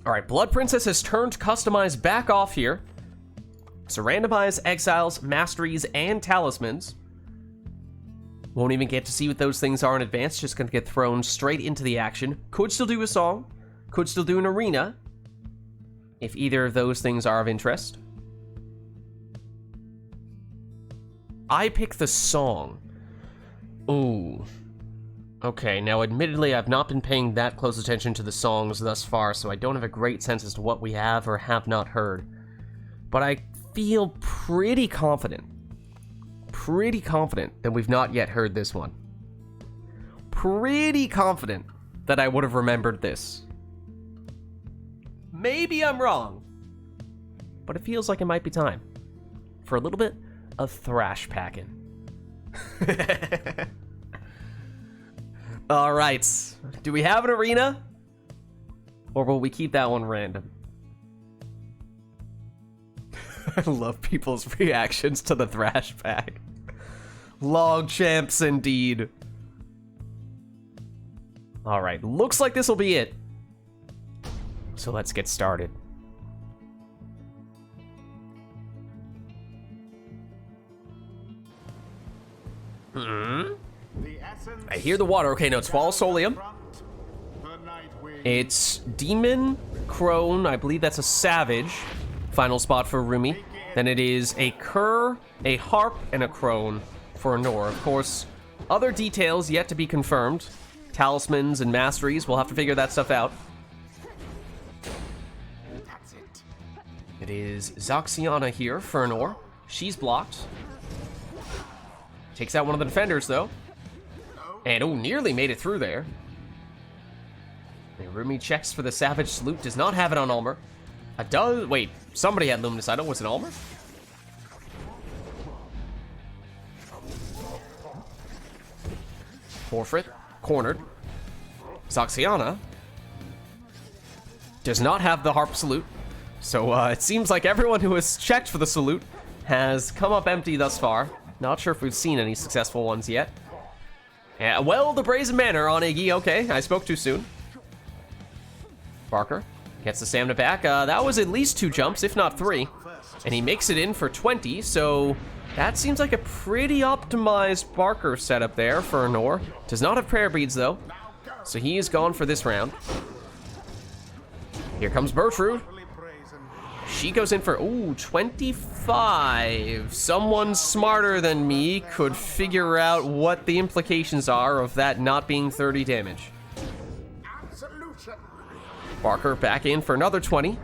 All right, Blood Princess has turned customized back off here. So randomize exiles, masteries, and talismans. Won't even get to see what those things are in advance, just gonna get thrown straight into the action. Could still do a song, could still do an arena, if either of those things are of interest. I pick the song. Ooh. Okay, now admittedly I've not been paying that close attention to the songs thus far, so I don't have a great sense as to what we have or have not heard. But I feel pretty confident that we've not yet heard this one. Pretty confident that I would have remembered this. Maybe I'm wrong, but it feels like it might be time for a little bit of thrash packing. All right, do we have an arena, or will we keep that one random? I love people's reactions to the thrash pack. Log champs indeed. All right, looks like this will be it. So let's get started. I hear the water. Okay, no, it's Fall Solium. It's Demon, Crone, I believe that's a Savage. Final spot for Rumi. Then it is a Cur, a Harp, and a Crone for Nor. Of course, other details yet to be confirmed. Talismans and masteries, we'll have to figure that stuff out. It is Zoxiana here for Nor. She's blocked. Takes out one of the defenders, though. And, oh, nearly made it through there. Rumi checks for the Savage Salute. Does not have it on Ulmer. Wait, somebody had Luminous Idol. Was it Ulmer? Forfeit. Cornered. Zoxiana does not have the Harp Salute. So it seems like everyone who has checked for the Salute has come up empty thus far. Not sure if we've seen any successful ones yet. Yeah, well, the Brazen Manor on Iggy. Okay, I spoke too soon. Barker gets the stamina back. That was at least 2 jumps, if not 3. And he makes it in for 20, so that seems like a pretty optimized Barker setup there for Nor. Does not have prayer beads, though, so he is gone for this round. Here comes Bertrude. She goes in for, ooh, 25. Someone smarter than me could figure out what the implications are of that not being 30 damage. Barker back in for another 20.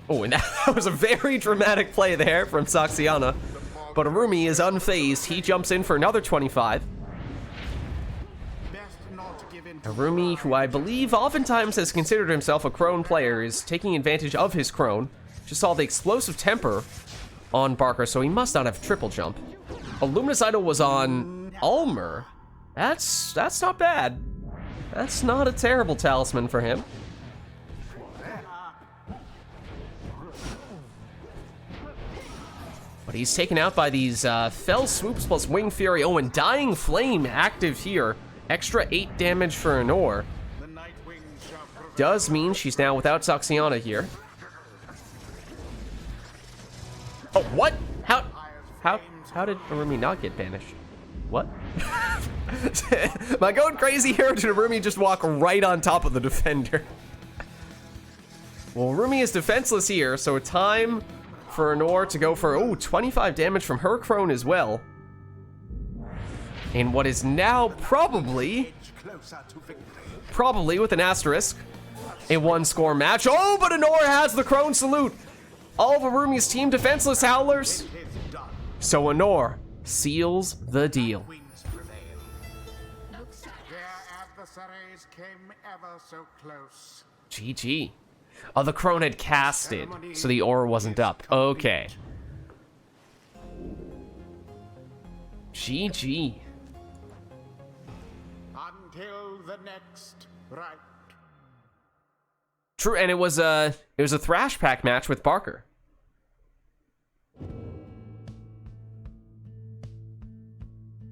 Oh, and that was a very dramatic play there from Zoxiana. But Rumi is unfazed. He jumps in for another 25. Rumi, who I believe oftentimes has considered himself a Crone player, is taking advantage of his Crone. Just saw the explosive temper on Barker, so he must not have triple jump. A Luminous Idol was on Ulmer. That's not bad. That's not a terrible talisman for him. But he's taken out by these Fell Swoops plus Wing Fury. Oh, and Dying Flame active here. Extra 8 damage for Nor. Does mean she's now without Zoxiana here. Oh, what? How did Rumi not get banished? What? Am I going crazy here, or did Rumi just walk right on top of the defender? Well, Rumi is defenseless here, so time for Nor to go for, oh, 25 damage from her Crone as well. In what is now probably with an asterisk, a 1-score match. Oh, but Nor has the Crone Salute. All of Rumi's team defenseless Howlers. So Nor seals the deal. GG. Oh, the Crone had casted, so the aura wasn't up. Okay. GG. Until the next rite. True, and it was a thrash pack match with Barker.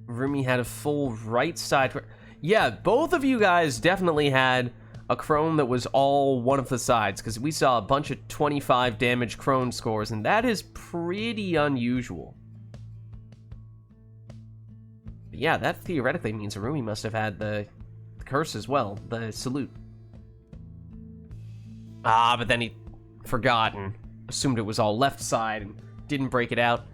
Rumi had a full right side. Yeah, both of you guys definitely had a crone that was all one of the sides, because we saw a bunch of 25 damage crone scores, and that is pretty unusual. But yeah, that theoretically means Arumi must have had the curse as well, the salute. Ah, but then he forgot and assumed it was all left side and didn't break it out.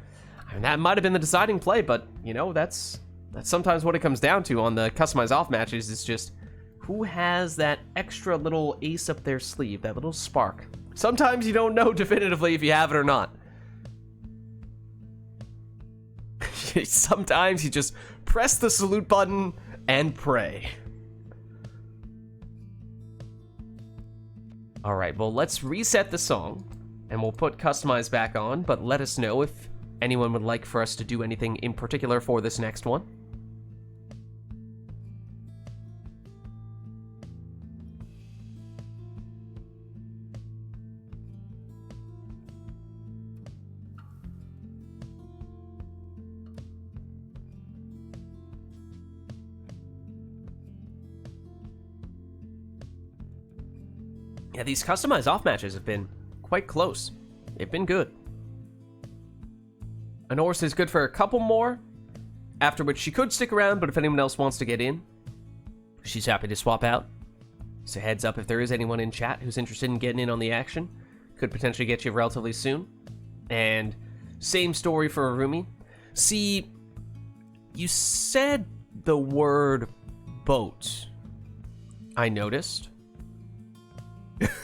I mean, that might have been the deciding play, but, you know, that's sometimes what it comes down to on the customized off matches. Is just who has that extra little ace up their sleeve, that little spark. Sometimes you don't know definitively if you have it or not. Sometimes you just press the salute button and pray. Alright, well, let's reset the song, and we'll put Customize back on, but let us know if anyone would like for us to do anything in particular for this next one. Yeah, these customized off matches have been quite close. They've been good. Honor's is good for a couple more, after which she could stick around, but if anyone else wants to get in, she's happy to swap out. So heads up if there is anyone in chat who's interested in getting in on the action. Could potentially get you relatively soon. And same story for Arumi. See, you said the word boat, I noticed.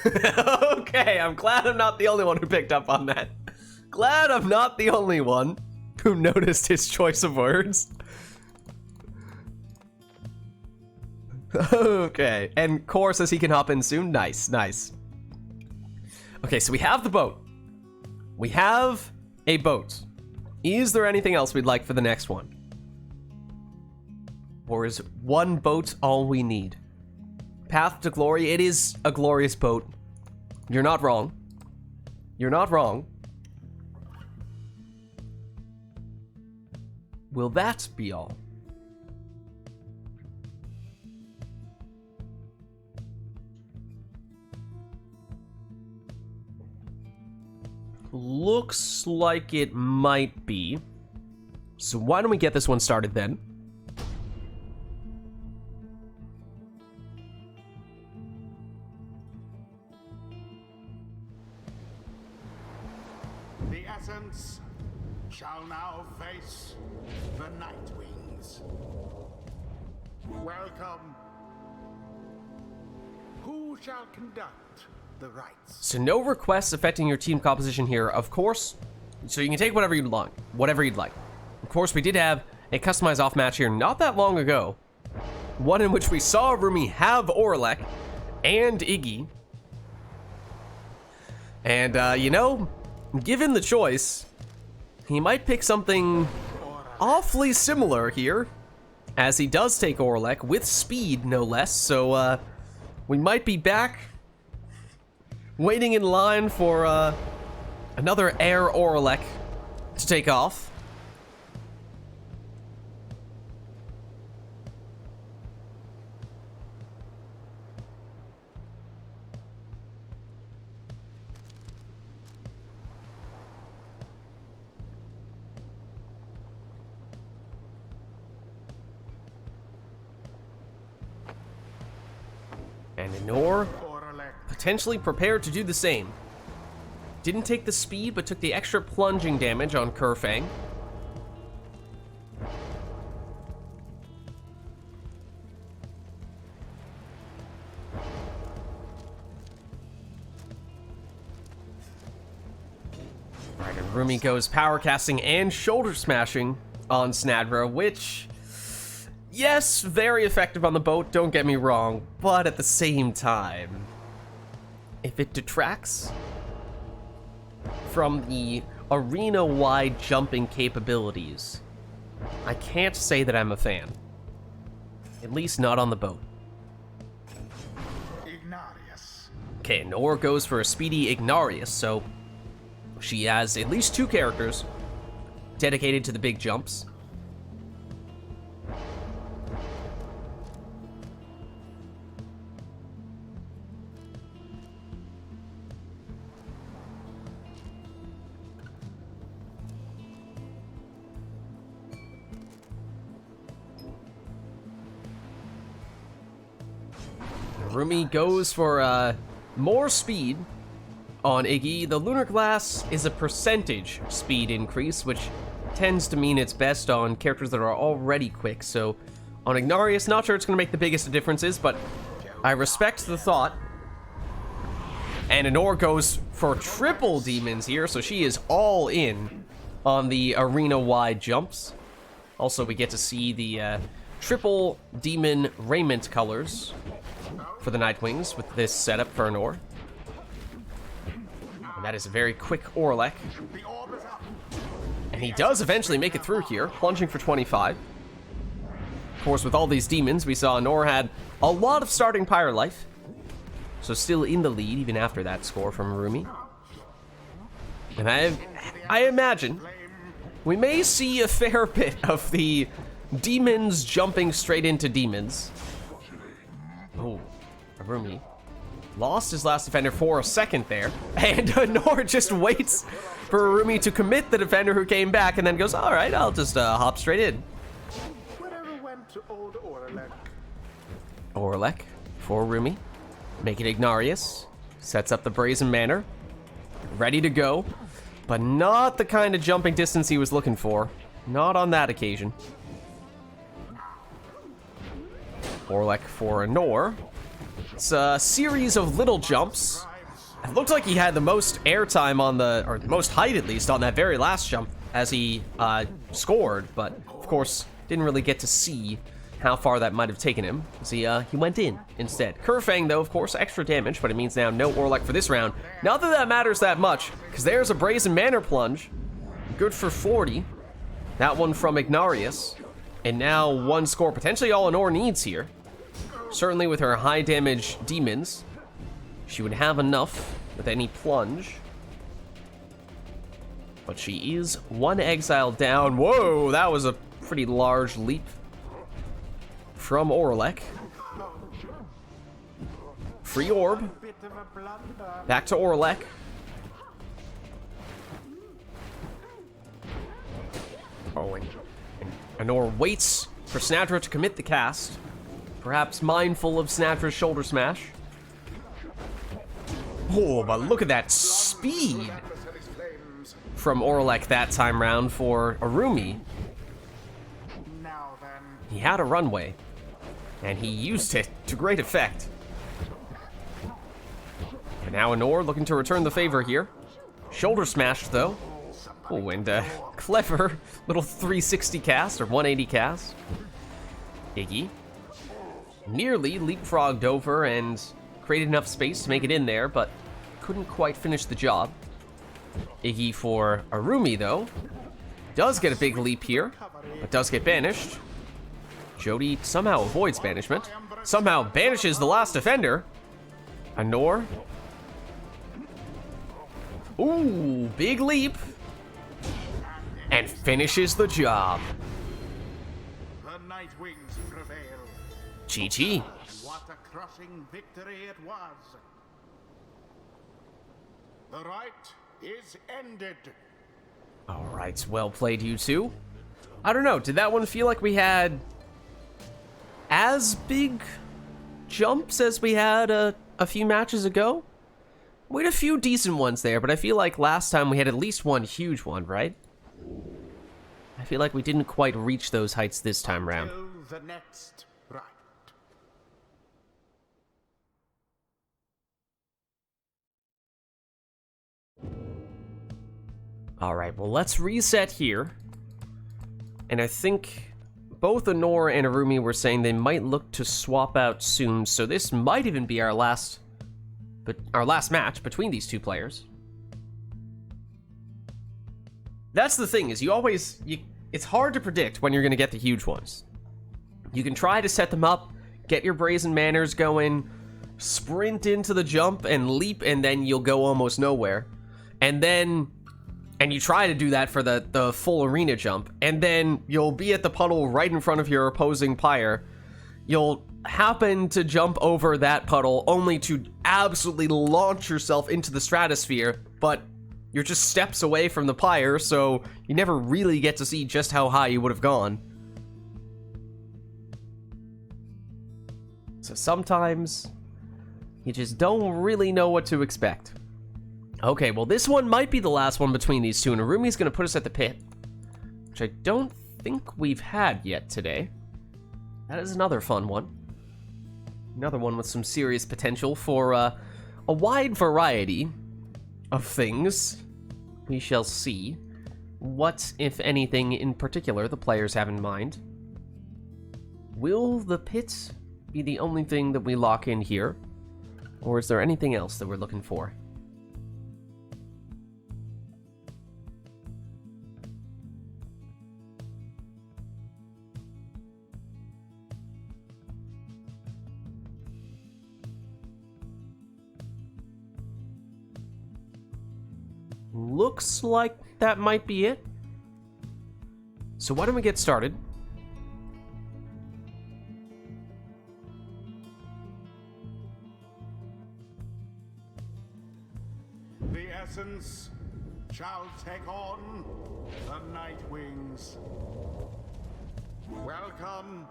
Okay, I'm glad I'm not the only one who picked up on that. Glad I'm not the only one who noticed his choice of words. Okay, and Core says he can hop in soon. Nice, nice. Okay, so we have the boat. We have a boat. Is there anything else we'd like for the next one? Or is one boat all we need? Path to Glory, it is a glorious boat. You're not wrong. You're not wrong. Will that be all? Looks like it might be. So why don't we get this one started then? The essence shall now face the Night Wings. Welcome. Who shall conduct the rites? So no requests affecting your team composition here, of course. So you can take whatever you'd like. Whatever you'd like. Of course, we did have a customized off match here not that long ago. One in which we saw Rumi have Orlek and Iggy. And, you know, given the choice, he might pick something awfully similar here, as he does take Orlek with speed, no less. So, we might be back waiting in line for another Air Orlek to take off. And Honor potentially prepared to do the same. Didn't take the speed, but took the extra plunging damage on Kerfang. Alright, and Rumi goes power casting and shoulder smashing on Snadra, which, yes, very effective on the boat, don't get me wrong, but at the same time, if it detracts from the arena-wide jumping capabilities, I can't say that I'm a fan. At least not on the boat. Ignarius. Okay, Nor goes for a speedy Ignarius, so she has at least two characters dedicated to the big jumps. Rumi goes for more speed on Iggy. The Lunar Glass is a percentage speed increase, which tends to mean it's best on characters that are already quick. So on Ignarius, not sure it's going to make the biggest of differences, but I respect the thought. And Anor goes for triple demons here, so she is all in on the arena-wide jumps. Also, we get to see the triple demon raiment colors for the Nightwings with this setup for Anor. And that is a very quick Orlek. And he does eventually make it through here, plunging for 25. Of course, with all these demons, we saw Anor had a lot of starting Pyre life. So still in the lead, even after that score from Rumi. And I imagine we may see a fair bit of the demons jumping straight into demons. Oh, Rumi lost his last defender for a second there. And Anor just waits for Rumi to commit the defender who came back and then goes, all right, I'll just hop straight in. Whatever went to old Orlek? Orlek for Rumi. Making Ignarius. Sets up the Brazen Manor. Ready to go. But not the kind of jumping distance he was looking for. Not on that occasion. Orlek for Anor. It's a series of little jumps. It looked like he had the most airtime on the, or the most height at least, on that very last jump as he scored. But, of course, didn't really get to see how far that might have taken him, because he went in instead. Kerfang, though, of course, extra damage, but it means now no Orlek for this round. Not that that matters that much, because there's a Brazen Manor plunge. Good for 40. That one from Ignarius. And now one score, potentially all Anor needs here. Certainly with her high damage demons, she would have enough with any plunge. But she is one exile down. Whoa, that was a pretty large leap from Orlek. Free orb. Back to Orlek. Oh, and Anor waits for Snadra to commit the cast. Perhaps mindful of Snadra's shoulder smash. Oh, but look at that speed from Orlek that time round for Arumi. He had a runway, and he used it to great effect. And now Anor looking to return the favor here. Shoulder smashed, though. Oh, and clever little 360 cast, or 180 cast. Iggy nearly leapfrogged over and created enough space to make it in there, but couldn't quite finish the job. Iggy for Arumi, though. Does get a big leap here, but does get banished. Jody somehow avoids banishment. Somehow banishes the last defender. Anor. Ooh, big leap. And finishes the job. The Nightwings prevail. GG. What a crushing victory it was. The rite is ended. All right, well played, you two. I don't know, did that one feel like we had as big jumps as we had a few matches ago? We had a few decent ones there, but I feel like last time we had at least one huge one, right? I feel like we didn't quite reach those heights this time round. Till the next rite. All right, well, let's reset here. And I think both Anor and Arumi were saying they might look to swap out soon, so this might even be our last match between these two players. That's the thing, is it's hard to predict when you're going to get the huge ones. You can try to set them up, get your Brazen Manors going, sprint into the jump and leap, and then you'll go almost nowhere. And you try to do that for the full arena jump, and then you'll be at the puddle right in front of your opposing Pyre. You'll happen to jump over that puddle only to absolutely launch yourself into the stratosphere, but you're just steps away from the Pyre, so you never really get to see just how high you would have gone. So sometimes You just don't really know what to expect. Okay, well this one might be the last one between these two, and Arumi's gonna put us at the pit, which I don't think we've had yet today. That is another fun one. Another one with some serious potential for a wide variety of things. We shall see what, if anything, in particular the players have in mind. Will the pit be the only thing that we lock in here? Or is there anything else that we're looking for? Looks like that might be it. So why don't we get started? The essence shall take on the Night Wings. Welcome.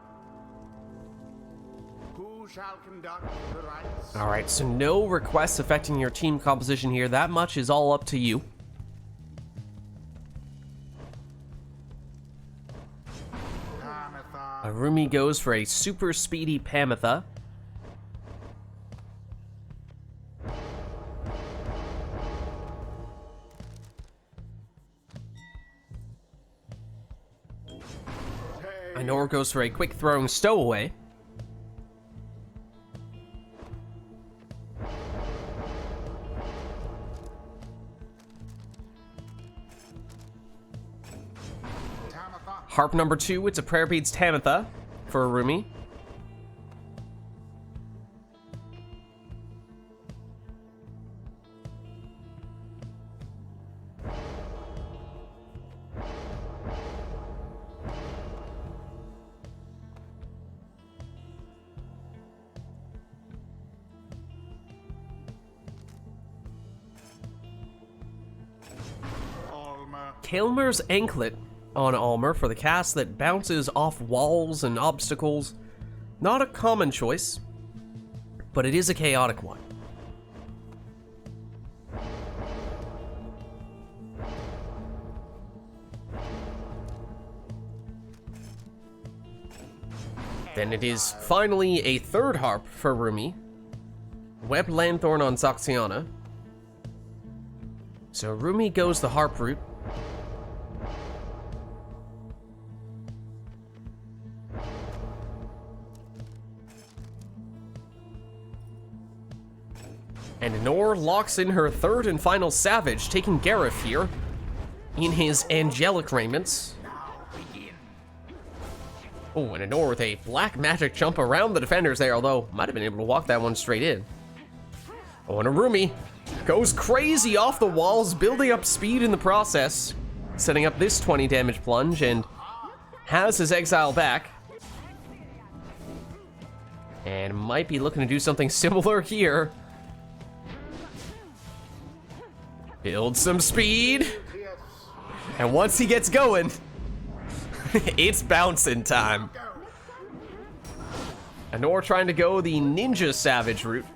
Who shall conduct the rites? Alright, so no requests affecting your team composition here. That much is all up to you. Arumi goes for a super speedy Pamitha. Ainur goes for a quick throwing stowaway. Harp number 2, it's a Prayer Beads Tamitha for Arumi. Kaelmer's Anklet on Almer for the cast that bounces off walls and obstacles. Not a common choice, but it is a chaotic one. Then it is finally a third harp for Rumi. Web Lanthorn on Zaxiana. So Rumi goes the harp route. And Ainur locks in her third and final Savage, taking Gareth here in his angelic raiments. Oh, and Ainur with a black magic jump around the defenders there, although might have been able to walk that one straight in. Oh, and Arumi goes crazy off the walls, building up speed in the process, setting up this 20 damage plunge, and has his exile back. And might be looking to do something similar here. Build some speed. And once he gets going, it's bouncing time. Ainur trying to go the Ninja Savage route.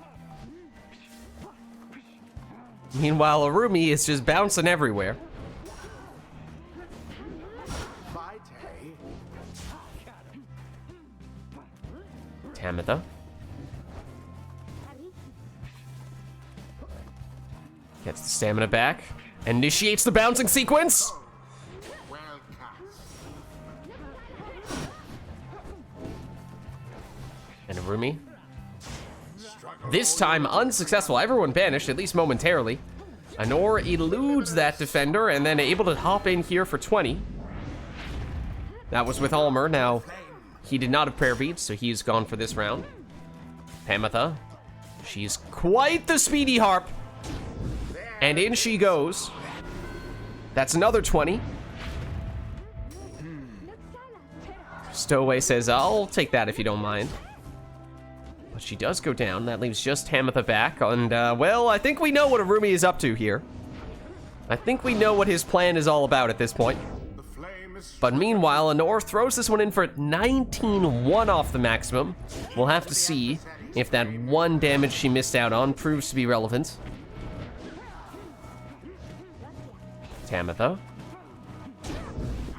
Meanwhile, Arumi is just bouncing everywhere. Tamitha. Gets the stamina back. Initiates the bouncing sequence. And Arumi. This time unsuccessful. Everyone banished, at least momentarily. Ainur eludes that defender and then able to hop in here for 20. That was with Almer. Now, he did not have prayer beads, so he's gone for this round. Pamitha. She's quite the speedy harp. And in she goes. That's another 20. Stowaway says, I'll take that if you don't mind. But she does go down. That leaves just Tamitha back. And, well, I think we know what Arumi is up to here. I think we know what his plan is all about at this point. But meanwhile, Ainur throws this one in for 19-1 off the maximum. We'll have to see if that one damage she missed out on proves to be relevant. Tamitha.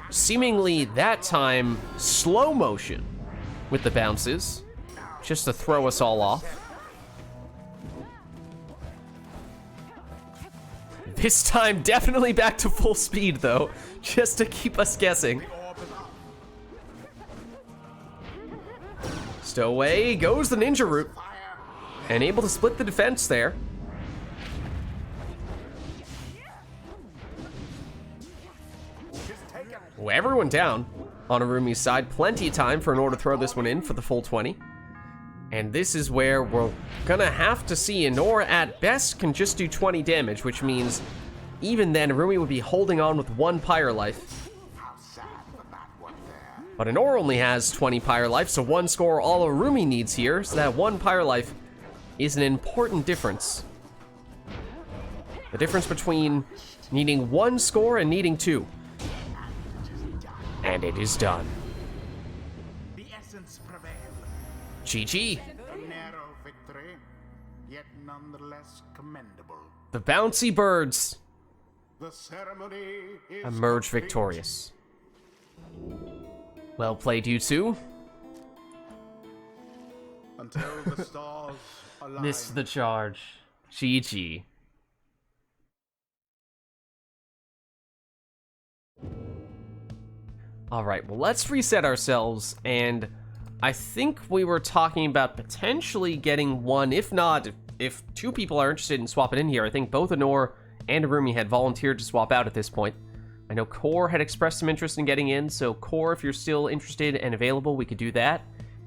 Seemingly, that time, slow motion with the bounces, just to throw us all off. This time, definitely back to full speed, though, just to keep us guessing. Stowaway goes the ninja route, and able to split the defense there. Oh, everyone down on Arumi's side. Plenty of time for Anor to throw this one in for the full 20. And this is where we're gonna have to see Anor at best can just do 20 damage, which means even then Arumi would be holding on with 1 Pyre life. But Anor only has 20 Pyre life, so 1 score all Arumi needs here, so that 1 Pyre life is an important difference. The difference between needing 1 score and needing 2. And it is done. The essence prevailed. GG. A narrow victory, yet nonetheless commendable. The bouncy birds The ceremony is emerge complete. victorious. Well played, you two. Until the stars align. Missed the charge. GG. Alright, well, let's reset ourselves, and I think we were talking about potentially getting one, if not, if 2 people are interested in swapping in here. I think both Anor and Arumi had volunteered to swap out at this point. I know Core had expressed some interest in getting in, so Core, if you're still interested and available, we could do that.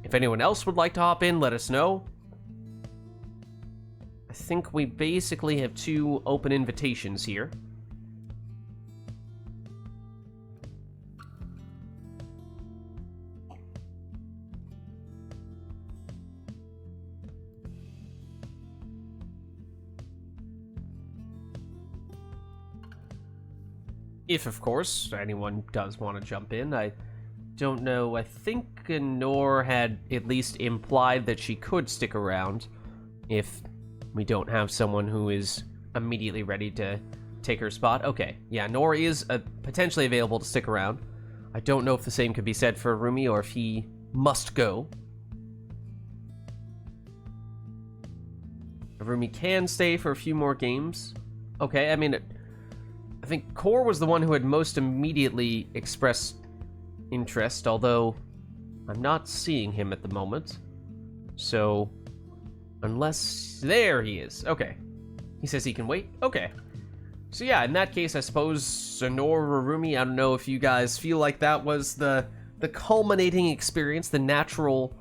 If anyone else would like to hop in, let us know. I think we basically have 2 open invitations here. If, of course, anyone does want to jump in. I don't know. I think Anor had at least implied that she could stick around if we don't have someone who is immediately ready to take her spot. Okay, yeah, Anor is potentially available to stick around. I don't know if the same could be said for Arumi or if he must go. Arumi can stay for a few more games. Okay, I mean, I think Core was the one who had most immediately expressed interest, although I'm not seeing him at the moment. So, unless... There he is. Okay. He says he can wait? Okay. So yeah, in that case, I suppose Anor or Arumi, I don't know if you guys feel like that was the culminating experience, the natural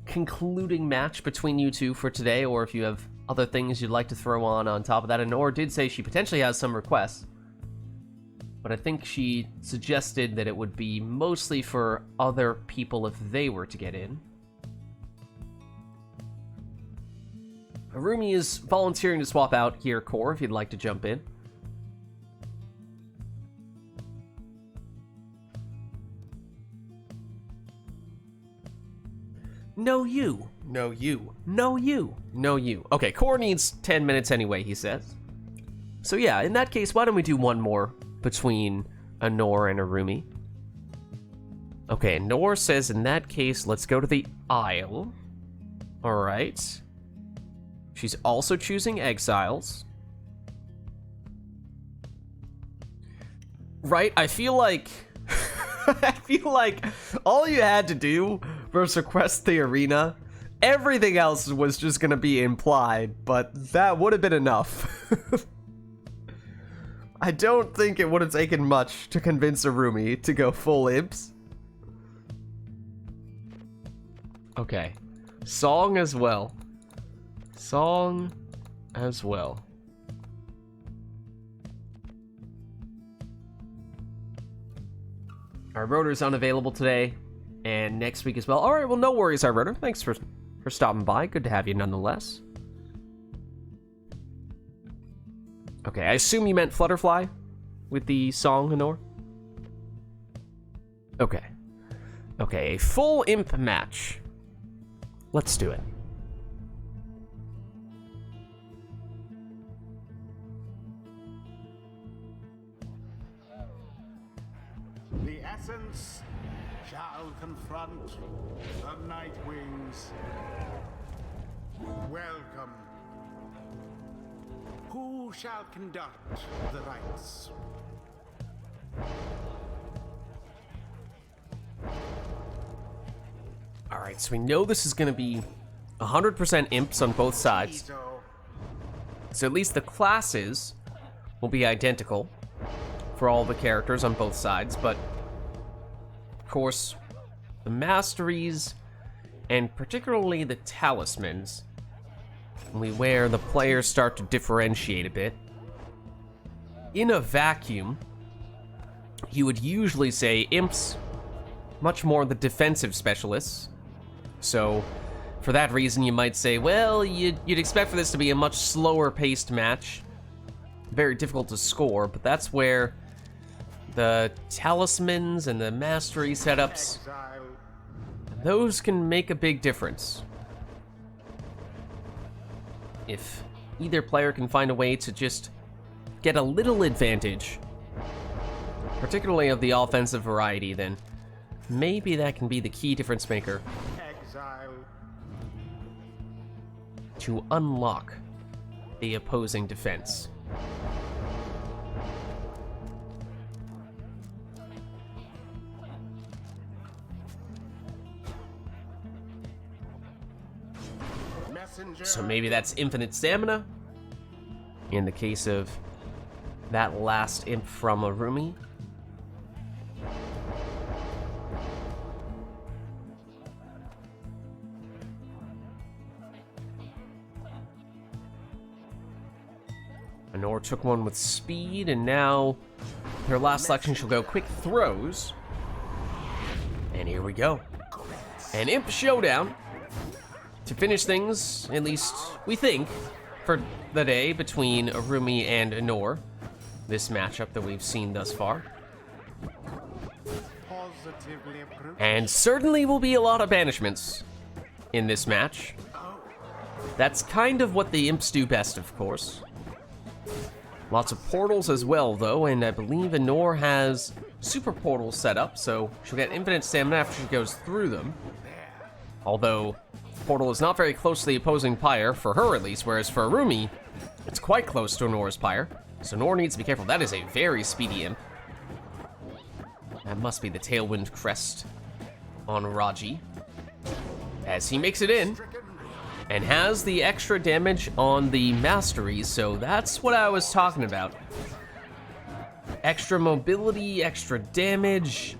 concluding match between you two for today, or if you have other things you'd like to throw on top of that. Anor did say she potentially has some requests, but I think she suggested that it would be mostly for other people if they were to get in. Arumi is volunteering to swap out here, Core, if you'd like to jump in. No you. No you. No you. No you. Okay, Core needs 10 minutes anyway, he says. So yeah, in that case, why don't we do one more between Anor and Arumi? Okay, Anor says in that case, let's go to the Isle. Alright. She's also choosing Exiles. Right, I feel like... I feel like all you had to do was request the arena. Everything else was just gonna be implied, but that would have been enough. I don't think it would have taken much to convince Arumi to go full imps. Okay. Song as well. Song as well. Our rotor's unavailable today, and next week as well. Alright, well, no worries, our rotor. Thanks for stopping by. Good to have you nonetheless. Okay, I assume you meant Flutterfly with the song, Anor? Okay. Okay, a full imp match. Let's do it. The essence shall confront the Nightwings. Welcome. Who shall conduct the rites? Alright, so we know this is going to be 100% imps on both sides. So at least the classes will be identical for all the characters on both sides, but of course, the masteries and particularly the talismans, where the players start to differentiate a bit. In a vacuum, you would usually say imps, much more the defensive specialists. So, for that reason, you might say, well, you'd expect for this to be a much slower paced match. Very difficult to score, but that's where the talismans and the mastery setups, those can make a big difference. If either player can find a way to just get a little advantage, particularly of the offensive variety, then maybe that can be the key difference maker to unlock the opposing defense. So maybe that's infinite stamina. In the case of that last imp from Arumi. Anor took one with speed, and now her last selection she'll go quick throws. And here we go. An imp showdown to finish things, at least we think, for the day between Arumi and Anor. This matchup that we've seen thus far. And certainly will be a lot of banishments in this match. That's kind of what the imps do best, of course. Lots of portals as well, though, and I believe Anor has super portals set up, so she'll get infinite stamina after she goes through them. Although, portal is not very close to the opposing Pyre, for her at least, whereas for Arumi, it's quite close to Anor's Pyre. So Anor needs to be careful. That is a very speedy imp. That must be the Tailwind Crest on Raji. As he makes it in, and has the extra damage on the masteries, so that's what I was talking about. Extra mobility, extra damage,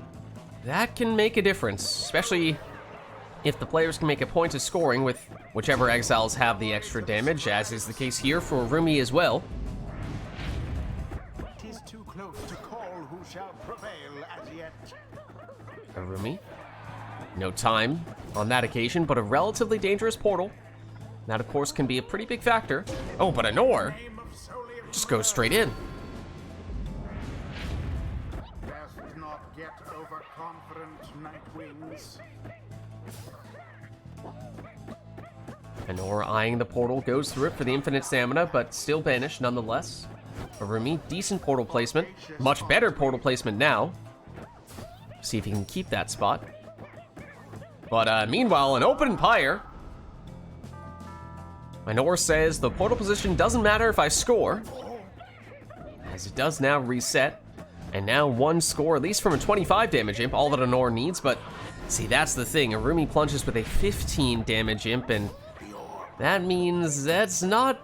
that can make a difference, especially if the players can make a point of scoring with whichever exiles have the extra damage, as is the case here for Arumi as well. Tis too close to call who shall prevail as yet. Arumi, no time on that occasion, but a relatively dangerous portal. That, of course, can be a pretty big factor. Oh, but Anor just goes straight in. Best not get overconfident, Nightwings. Anor eyeing the portal, goes through it for the infinite stamina, but still banished nonetheless. Arumi, decent portal placement. Much better portal placement now. See if he can keep that spot. But meanwhile, an open Pyre. Anor says the portal position doesn't matter if I score, as it does now reset. And now one score, at least from a 25 damage imp, all that Anor needs. But see, that's the thing. Arumi plunges with a 15 damage imp, and that means that's not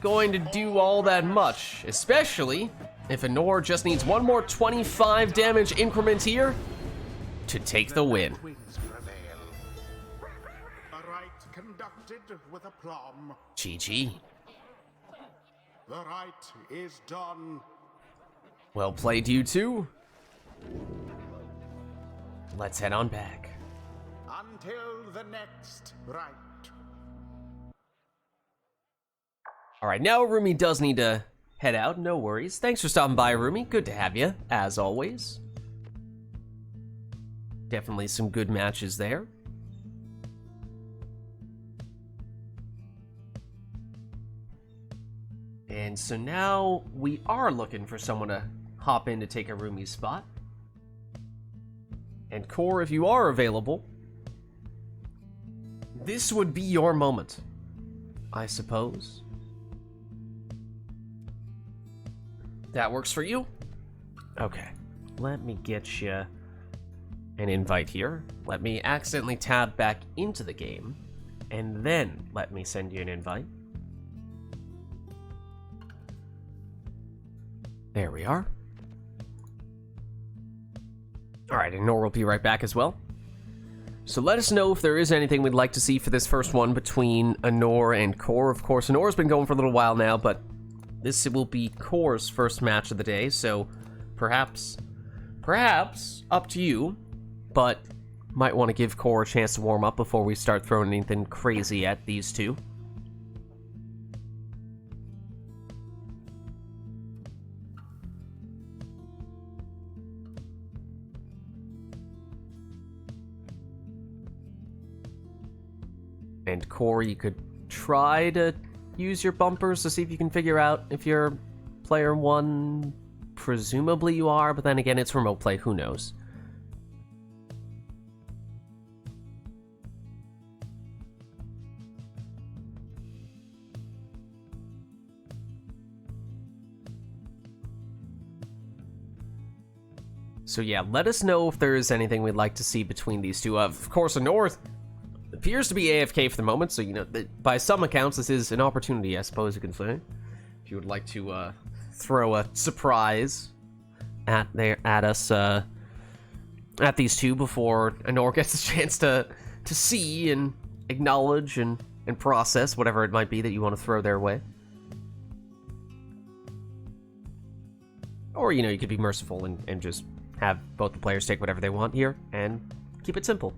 going to do all that much, especially if Anor just needs one more 25 damage increment here to take the win. A rite conducted with aplomb. GG. The rite is done. Well played, you two. Let's head on back. Until the next rite. Alright, now Arumi does need to head out, no worries. Thanks for stopping by, Arumi. Good to have you, as always. Definitely some good matches there. And so now we are looking for someone to hop in to take Arumi's spot. And Core, if you are available, this would be your moment, I suppose. That works for you? Okay. Let me get you an invite here. Let me accidentally tab back into the game, and then let me send you an invite. There we are. Alright, and Nor will be right back as well. So let us know if there is anything we'd like to see for this first one between Anor and Core. Of course, Anor's been going for a little while now, but this will be Core's first match of the day, so perhaps up to you, but might want to give Core a chance to warm up before we start throwing anything crazy at these two. And Core, you could try to use your bumpers to see if you can figure out if you're player one. Presumably you are, but then again, it's remote play, who knows? So yeah, let us know if there is anything we'd like to see between these two. Of course, Anor appears to be AFK for the moment, so, you know, by some accounts, this is an opportunity, I suppose you can say. If you would like to throw a surprise at us at these two before Anor gets a chance to see and acknowledge and process whatever it might be that you want to throw their way. Or, you know, you could be merciful and just have both the players take whatever they want here and keep it simple.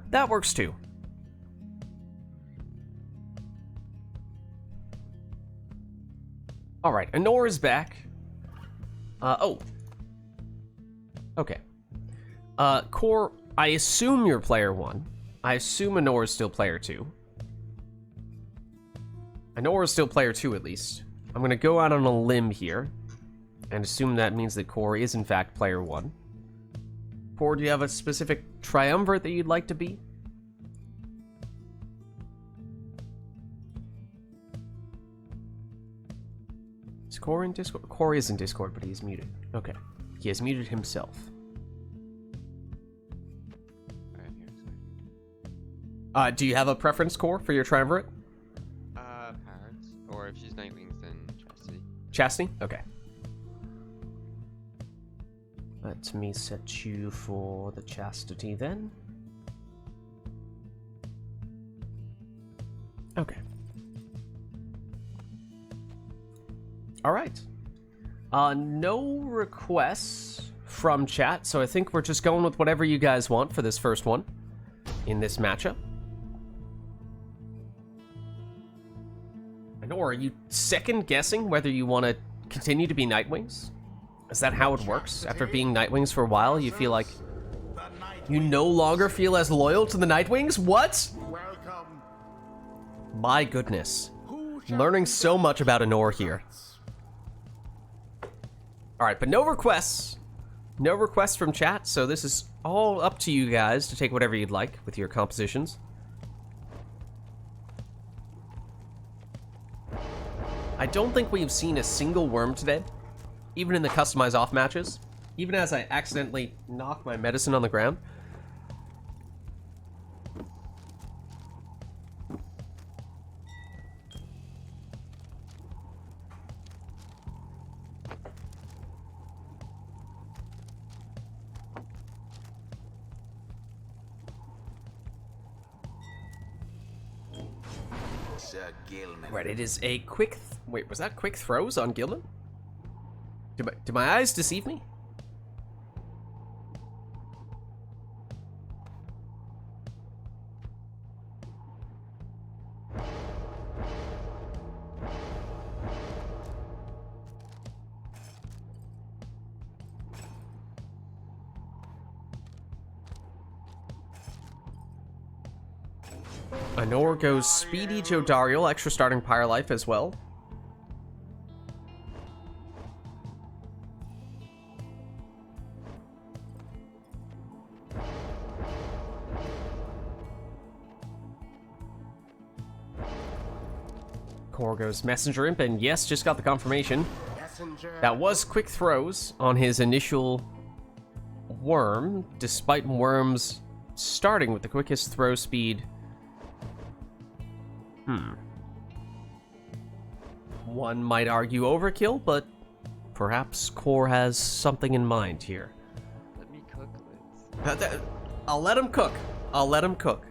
That works too. Alright, Anor is back. Oh. Okay. Core, I assume you're player 1. I assume Anor is still player 2. Anor is still player 2, at least. I'm gonna go out on a limb here and assume that means that Core is, in fact, player 1. Core, do you have a specific triumvirate that you'd like to be? Is Core in Discord? Core is in Discord, but he's muted. Okay. He has muted himself. Do you have a preference, Core, for your triumvirate? Parrots. Or if she's Nightwings, then Chastity. Chastity? Okay. Let me set you for the Chastity then. Okay. Alright. No requests from chat, so I think we're just going with whatever you guys want for this first one in this matchup. Or are you second guessing whether you want to continue to be Nightwings? Is that how it works? After being Nightwings for a while, you feel like you no longer feel as loyal to the Nightwings? What? Welcome. My goodness. Learning so much about Anor here. Alright, but no requests. No requests from chat, so this is all up to you guys to take whatever you'd like with your compositions. I don't think we've seen a single worm today, even in the customize off matches, even as I accidentally knock my medicine on the ground. Right, it is a quick... Wait, was that quick throws on Gilman? Do my eyes deceive me? Anor goes Speedy Jodariel, extra starting Pyre life as well. Core goes Messenger Imp, and yes, just got the confirmation. Messenger. That was quick throws on his initial worm, despite worms starting with the quickest throw speed. One might argue overkill, but perhaps Core has something in mind here. Let me cook, Lids. I'll let him cook. I'll let him cook.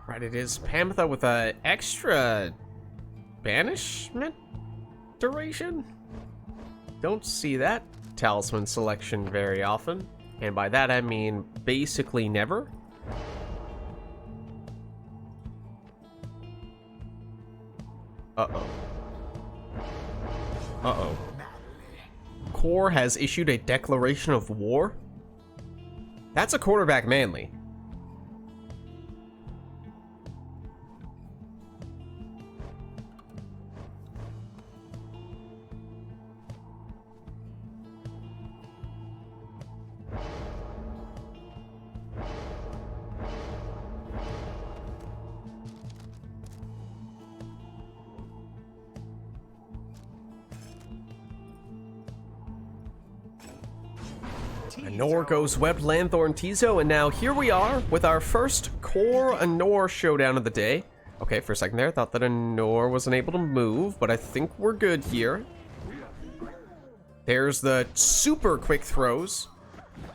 Right, it is Pamitha with a extra banishment duration. Don't see that talisman selection very often, and by that I mean basically never. Uh-oh. Uh-oh. Core has issued a declaration of war? That's a quarterback manly. Anor goes Webbed Lanthorn Tizo, and now here we are with our first Core Anor showdown of the day. Okay, for a second there, I thought that Anor wasn't able to move, but I think we're good here. There's the super quick throws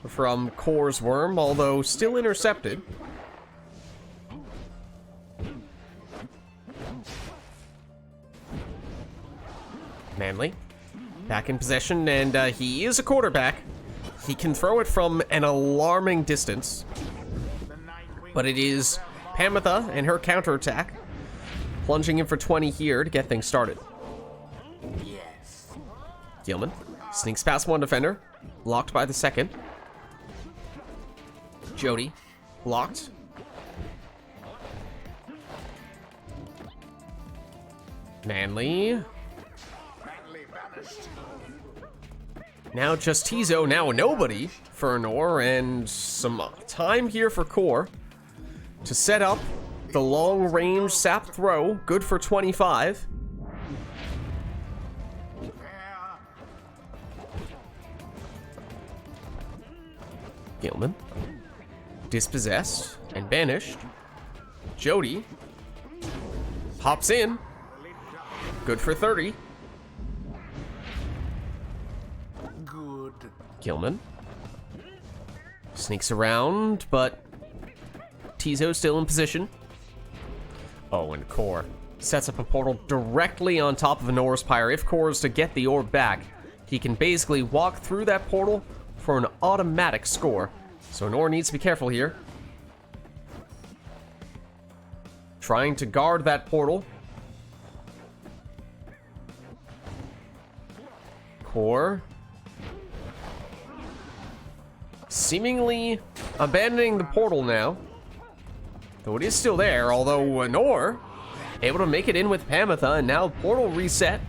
from Core's Worm, although still intercepted. Manly, back in possession, and he is a quarterback. He can throw it from an alarming distance, but it is Pamitha and her counterattack, plunging in for 20 here to get things started. Gilman sneaks past one defender, blocked by the second. Jody, blocked. Manly. Now just Tizo, now nobody for Anor, and some time here for Core to set up the long-range sap throw, good for 25. Gilman, dispossessed and banished. Jody hops in, good for 30. Gilman sneaks around, but Tizo's still in position. Oh, and Core sets up a portal directly on top of Anor's Pyre. If Core is to get the orb back, he can basically walk through that portal for an automatic score. So Anor needs to be careful here. Trying to guard that portal. Core seemingly abandoning the portal now, though it is still there, although Anor able to make it in with Pamitha, and now portal reset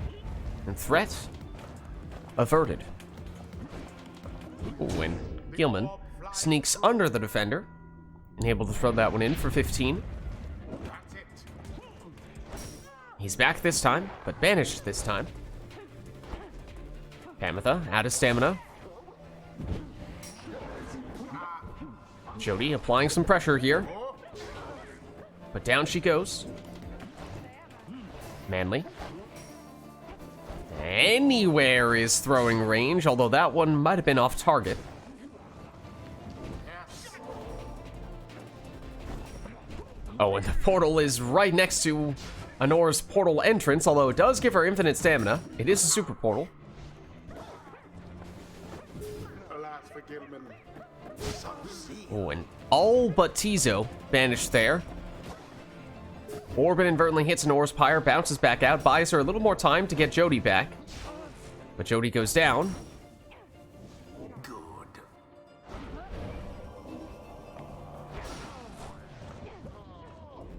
and threat averted. Ooh, and Gilman sneaks under the defender and able to throw that one in for 15. He's back this time, but banished this time. Pamitha out of stamina. Jody applying some pressure here, but down she goes. Manly. Anywhere is throwing range, although that one might have been off target. Oh, and the portal is right next to Anor's portal entrance, although it does give her infinite stamina. It is a super portal. Alas for Gilman. Oh, and all but Tizo banished there. Orb inadvertently hits Nor's Pyre, bounces back out, buys her a little more time to get Jody back. But Jody goes down. Good.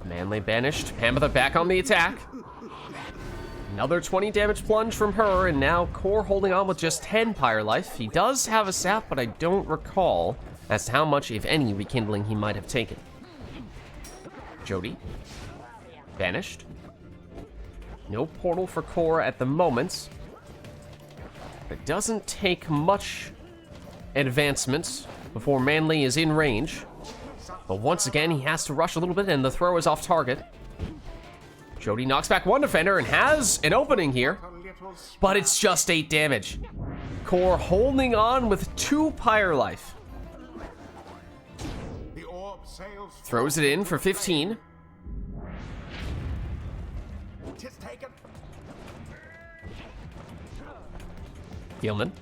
Manly banished. Hamatha back on the attack. Another 20 damage plunge from her, and now Core holding on with just 10 Pyre life. He does have a sap, but I don't recall as to how much, if any, rekindling he might have taken. Jody. Banished. No portal for Core at the moment. It doesn't take much advancement before Manly is in range. But once again, he has to rush a little bit, and the throw is off target. Jody knocks back one defender and has an opening here, but it's just 8 damage. Core holding on with 2 Pyre life. Throws it in for 15. Gilman.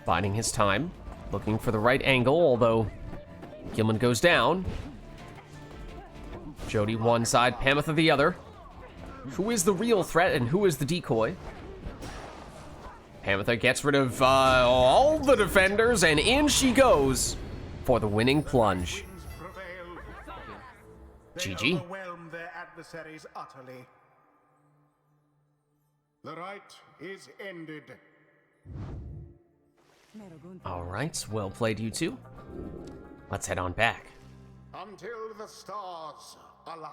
Biding his time, looking for the right angle, although Gilman goes down. Jody one side, Pamatha the other. Who is the real threat and who is the decoy? Pamatha gets rid of all the defenders, and in she goes for the winning plunge. GG. Overwhelm their adversaries utterly. The rite is ended. All right, well played, you two. Let's head on back. Until the stars align.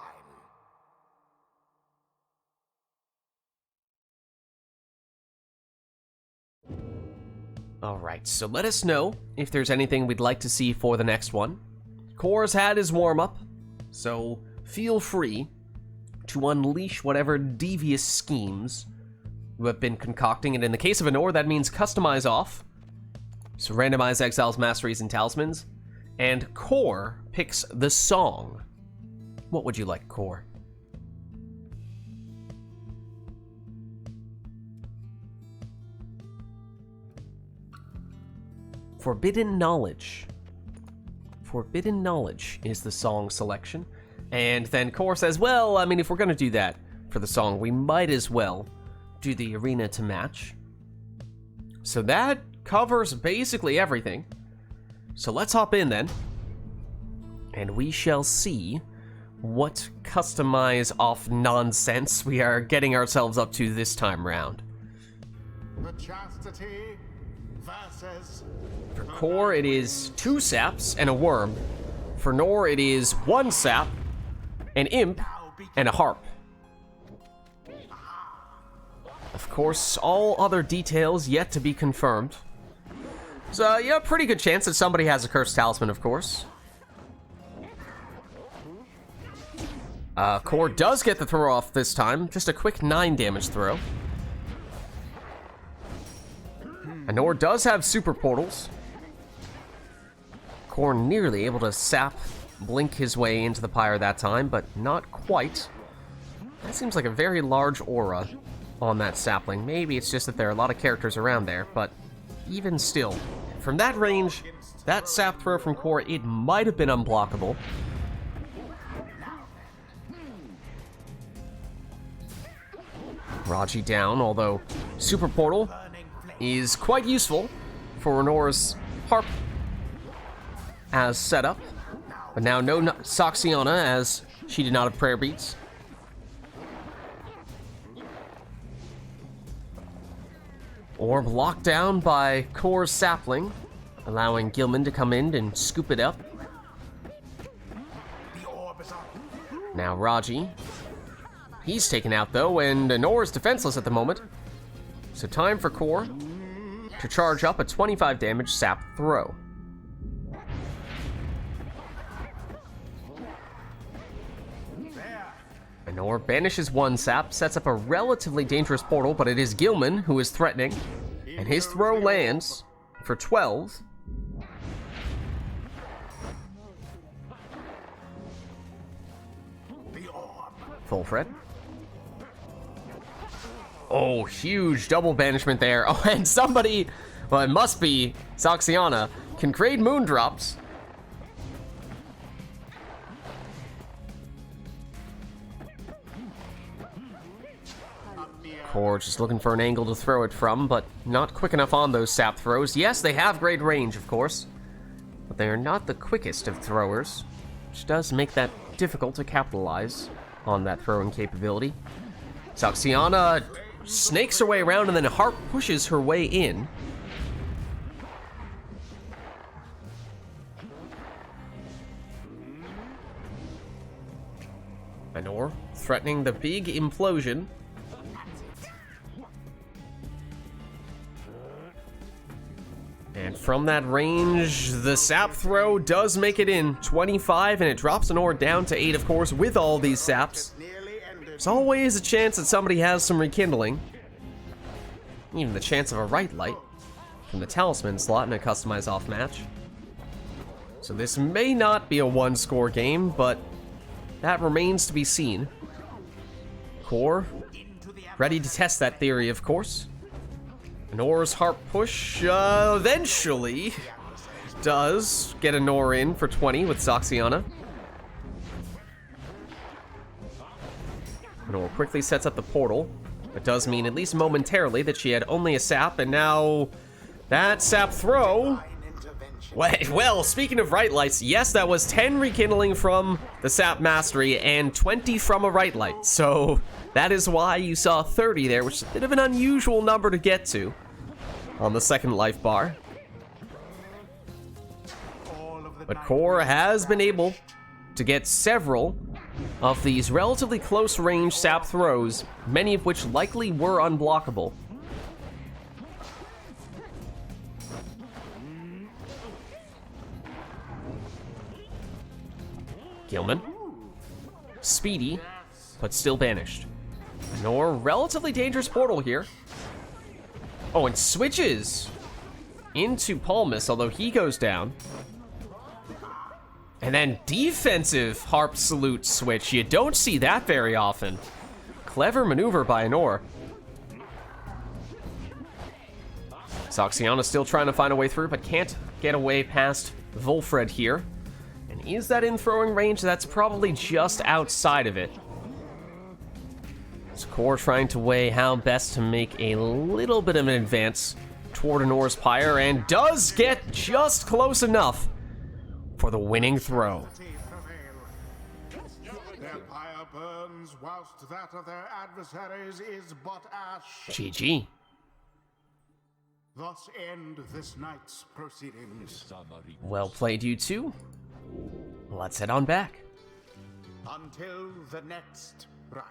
All right, so let us know if there's anything we'd like to see for the next one. Core's had his warm-up, so feel free to unleash whatever devious schemes you have been concocting, and in the case of Anor, that means customize off. So randomize exiles, masteries, and talismans. And Core picks the song. What would you like, Core? Forbidden Knowledge. Forbidden Knowledge is the song selection. And then Core says, well, I mean, if we're going to do that for the song, we might as well do the arena to match. So that covers basically everything. So let's hop in then, and we shall see what customize off nonsense we are getting ourselves up to this time round. The chastity versus... For Core, it is 2 saps and a worm. For Nor, it is 1 sap, an imp, and a harp. Of course, all other details yet to be confirmed. So, yeah, pretty good chance that somebody has a cursed talisman, of course. Core does get the throw off this time. Just a quick 9 damage throw. Anor does have super portals. Core nearly able to sap, blink his way into the Pyre that time, but not quite. That seems like a very large aura on that sapling. Maybe it's just that there are a lot of characters around there, but even still, from that range, that sap throw from Core, it might have been unblockable. Raji down, although Super Portal is quite useful for Renor's harp as setup. But now no Saxiana, as she did not have prayer beats. Orb locked down by Core's sapling, allowing Gilman to come in and scoop it up. Now Raji. He's taken out though, and Anor's defenseless at the moment. So time for Core to charge up a 25 damage sap throw. Anor banishes 1 sap, sets up a relatively dangerous portal, but it is Gilman who is threatening, and his throw lands for 12. Full Fred. Oh, huge double banishment there. Oh, and somebody, well, it must be Saxiana, can create moon drops Core just looking for an angle to throw it from, but not quick enough on those sap throws. Yes, they have great range, of course, but they are not the quickest of throwers, which does make that difficult to capitalize on that throwing capability. Zoxiana snakes her way around, and then Harp pushes her way in. Anor threatening the big implosion. And from that range, the sap throw does make it in. 25, and it drops Anor down to 8, of course, with all these saps. There's always a chance that somebody has some rekindling. Even the chance of a RITE Light from the Talisman slot in a customized off match. So this may not be a one-score game, but that remains to be seen. Core, ready to test that theory, of course. Anor's Harp push eventually does get Anor in for 20 with Zoxiana. Anor quickly sets up the portal. It does mean, at least momentarily, that she had only a sap, and now that sap throw... Well, speaking of RITE Lights, yes, that was 10 rekindling from the sap mastery and 20 from a RITE Light. So that is why you saw 30 there, which is a bit of an unusual number to get to on the second life bar. But Core has been able to get several of these relatively close range sap throws, many of which likely were unblockable. Gilman. Speedy, but still banished. Anor, relatively dangerous portal here. Oh, and switches into Palmus, although he goes down. And then defensive Harp Salute switch. You don't see that very often. Clever maneuver by Anor. Zoxiana still trying to find a way through, but can't get away past Volfred here. And is that in throwing range? That's probably just outside of it. It's Core trying to weigh how best to make a little bit of an advance toward Anor's Pyre, and does get just close enough for the winning throw. Their pyre burns, whilst that of their adversaries is but ash. GG. Thus end this night's proceedings. Well played, you two. Let's head on back. Until the next rite.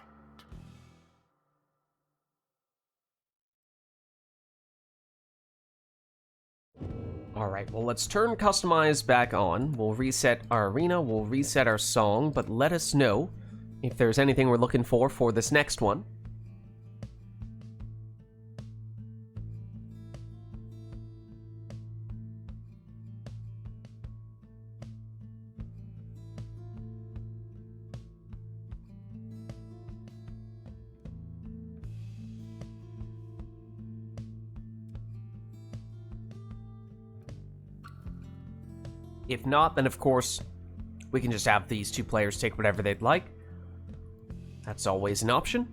Alright, well, let's turn Customize back on. We'll reset our arena, we'll reset our song, but let us know if there's anything we're looking for this next one. If not, then of course, we can just have these two players take whatever they'd like. That's always an option.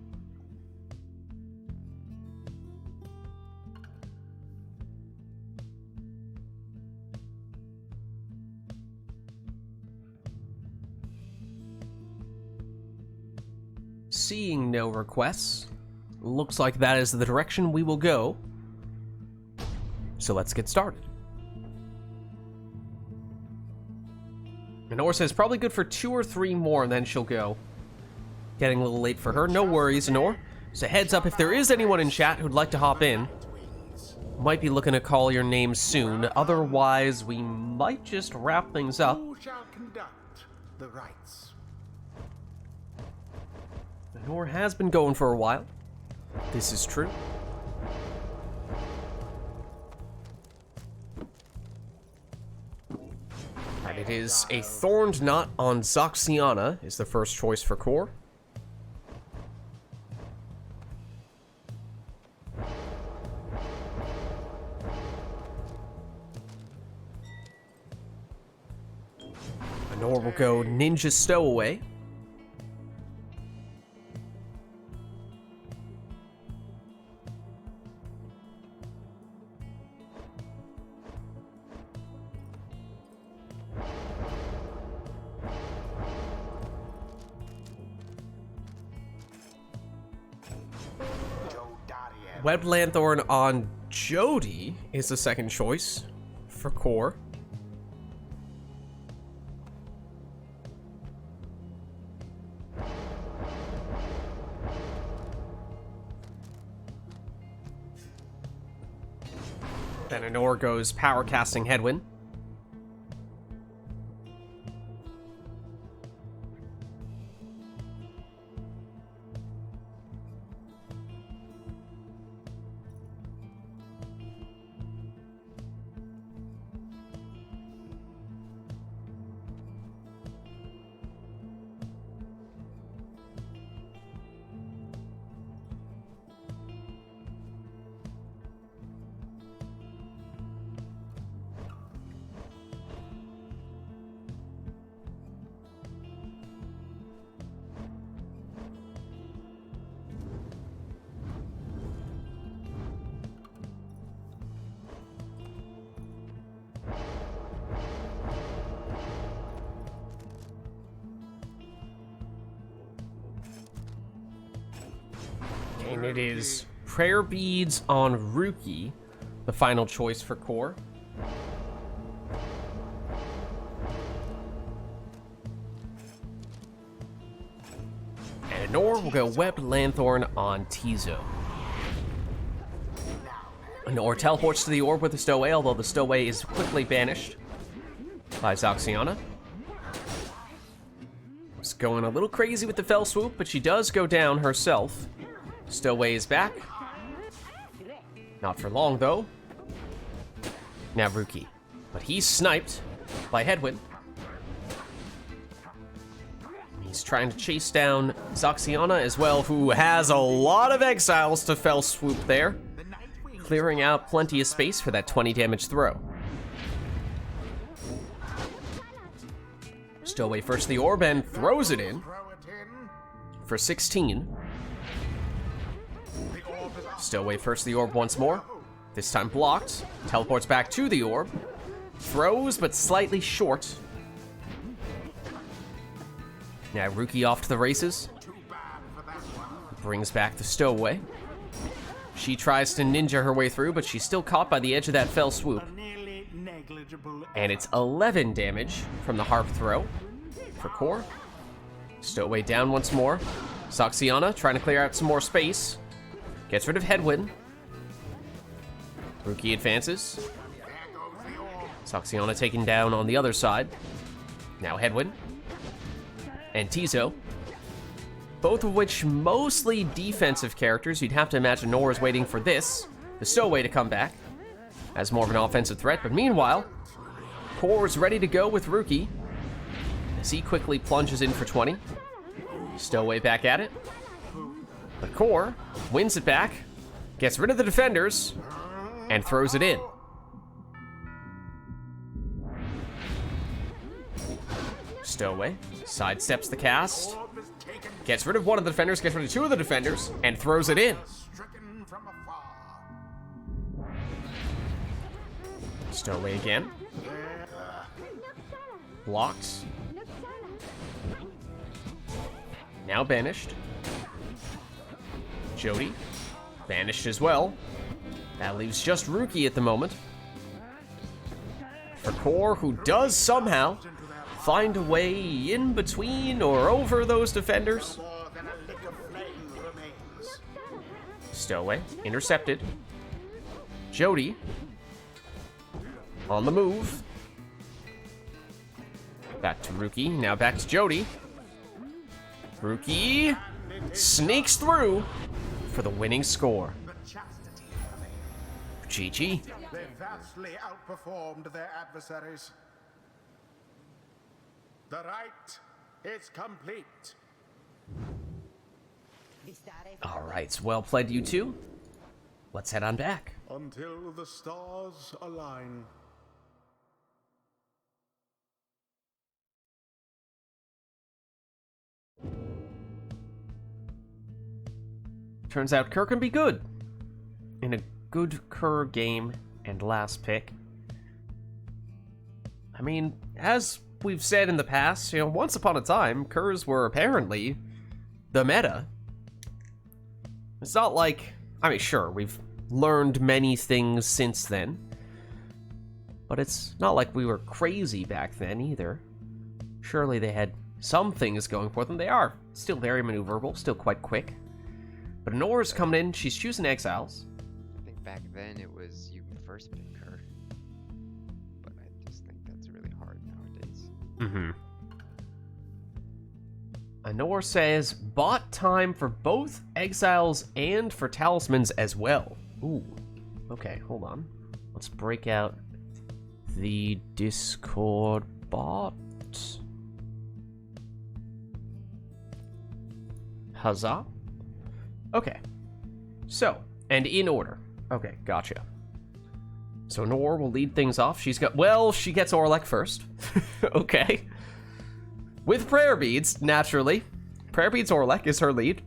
Seeing no requests, looks like that is the direction we will go. So let's get started. Anor says probably good for 2 or 3 more, and then she'll go. Getting a little late for her. No worries, Anor. So heads up, if there is anyone in chat who'd like to hop in, might be looking to call your name soon. Otherwise, we might just wrap things up. Who shall conduct the rites? Anor has been going for a while. This is true. And it is a Thorned Knot on Zoxiana is the first choice for Core. Anor will go Ninja Stowaway. Webbed Lanthorn on Jody is the second choice for core. Then Anor goes Power Casting Headwind. And it is Prayer Beads on Rookie, the final choice for core. And Anor will go Webbed Lanthorn on Tizo. Anor teleports to the orb with the Stowaway, although the Stowaway is quickly banished by Zoxiana. It's going a little crazy with the Fell Swoop, but she does go down herself. Stowaway is back. Not for long, though. Now Rookie. But he's sniped by Headwind. He's trying to chase down Zoxiana as well, who has a lot of exiles to Fell Swoop there. Clearing out plenty of space for that 20 damage throw. Stowaway first the orb and throws it in for 16. Stowaway first the orb once more. This time blocked. Teleports back to the orb. Throws, but slightly short. Now Rookie off to the races. Brings back the Stowaway. She tries to ninja her way through, but she's still caught by the edge of that Fell Swoop. And it's 11 damage from the Harp Throw for core. Stowaway down once more. Zoxiana trying to clear out some more space. Gets rid of Headwind. Rookie advances. Zoxiana taken down on the other side. Now Headwind. And Tizo. Both of which mostly defensive characters. You'd have to imagine Nor is waiting for this, the Stowaway, to come back as more of an offensive threat. But meanwhile, Core is ready to go with Rookie as he quickly plunges in for 20. Stowaway back at it. But Core wins it back, gets rid of the defenders, and throws it in. Stowaway sidesteps the cast, gets rid of one of the defenders, gets rid of two of the defenders, and throws it in. Stowaway again. Blocked. Now banished. Jody, banished as well. That leaves just Rookie at the moment. For Core, who does somehow find a way in between or over those defenders. Stowaway, intercepted. Jody, on the move. Back to Rookie, now back to Jody. Rookie sneaks through for the winning score. GG. They vastly outperformed their adversaries. The rite is complete. All right, well played, you two. Let's head on back. Until the stars align. Turns out Kerr can be good. In a good Kerr game and last pick. I mean, as we've said in the past, once upon a time, Kerrs were apparently the meta. It's not like I mean, sure, we've learned many things since then. But it's not like we were crazy back then either. Surely they had some things going for them. They are still very maneuverable, still quite quick. But Nora's coming in, she's choosing exiles. I think back then it was you first pick her. But I just think that's really hard nowadays. Mm-hmm. Nora says, bought time for both exiles and for talismans as well. Ooh. Okay, hold on. Let's break out the Discord bot. Huzzah. Okay. So, and in order. Okay, gotcha. So Nora will lead things off. She gets Orlek first. Okay. With prayer beads, naturally. Prayer beads Orlek is her lead.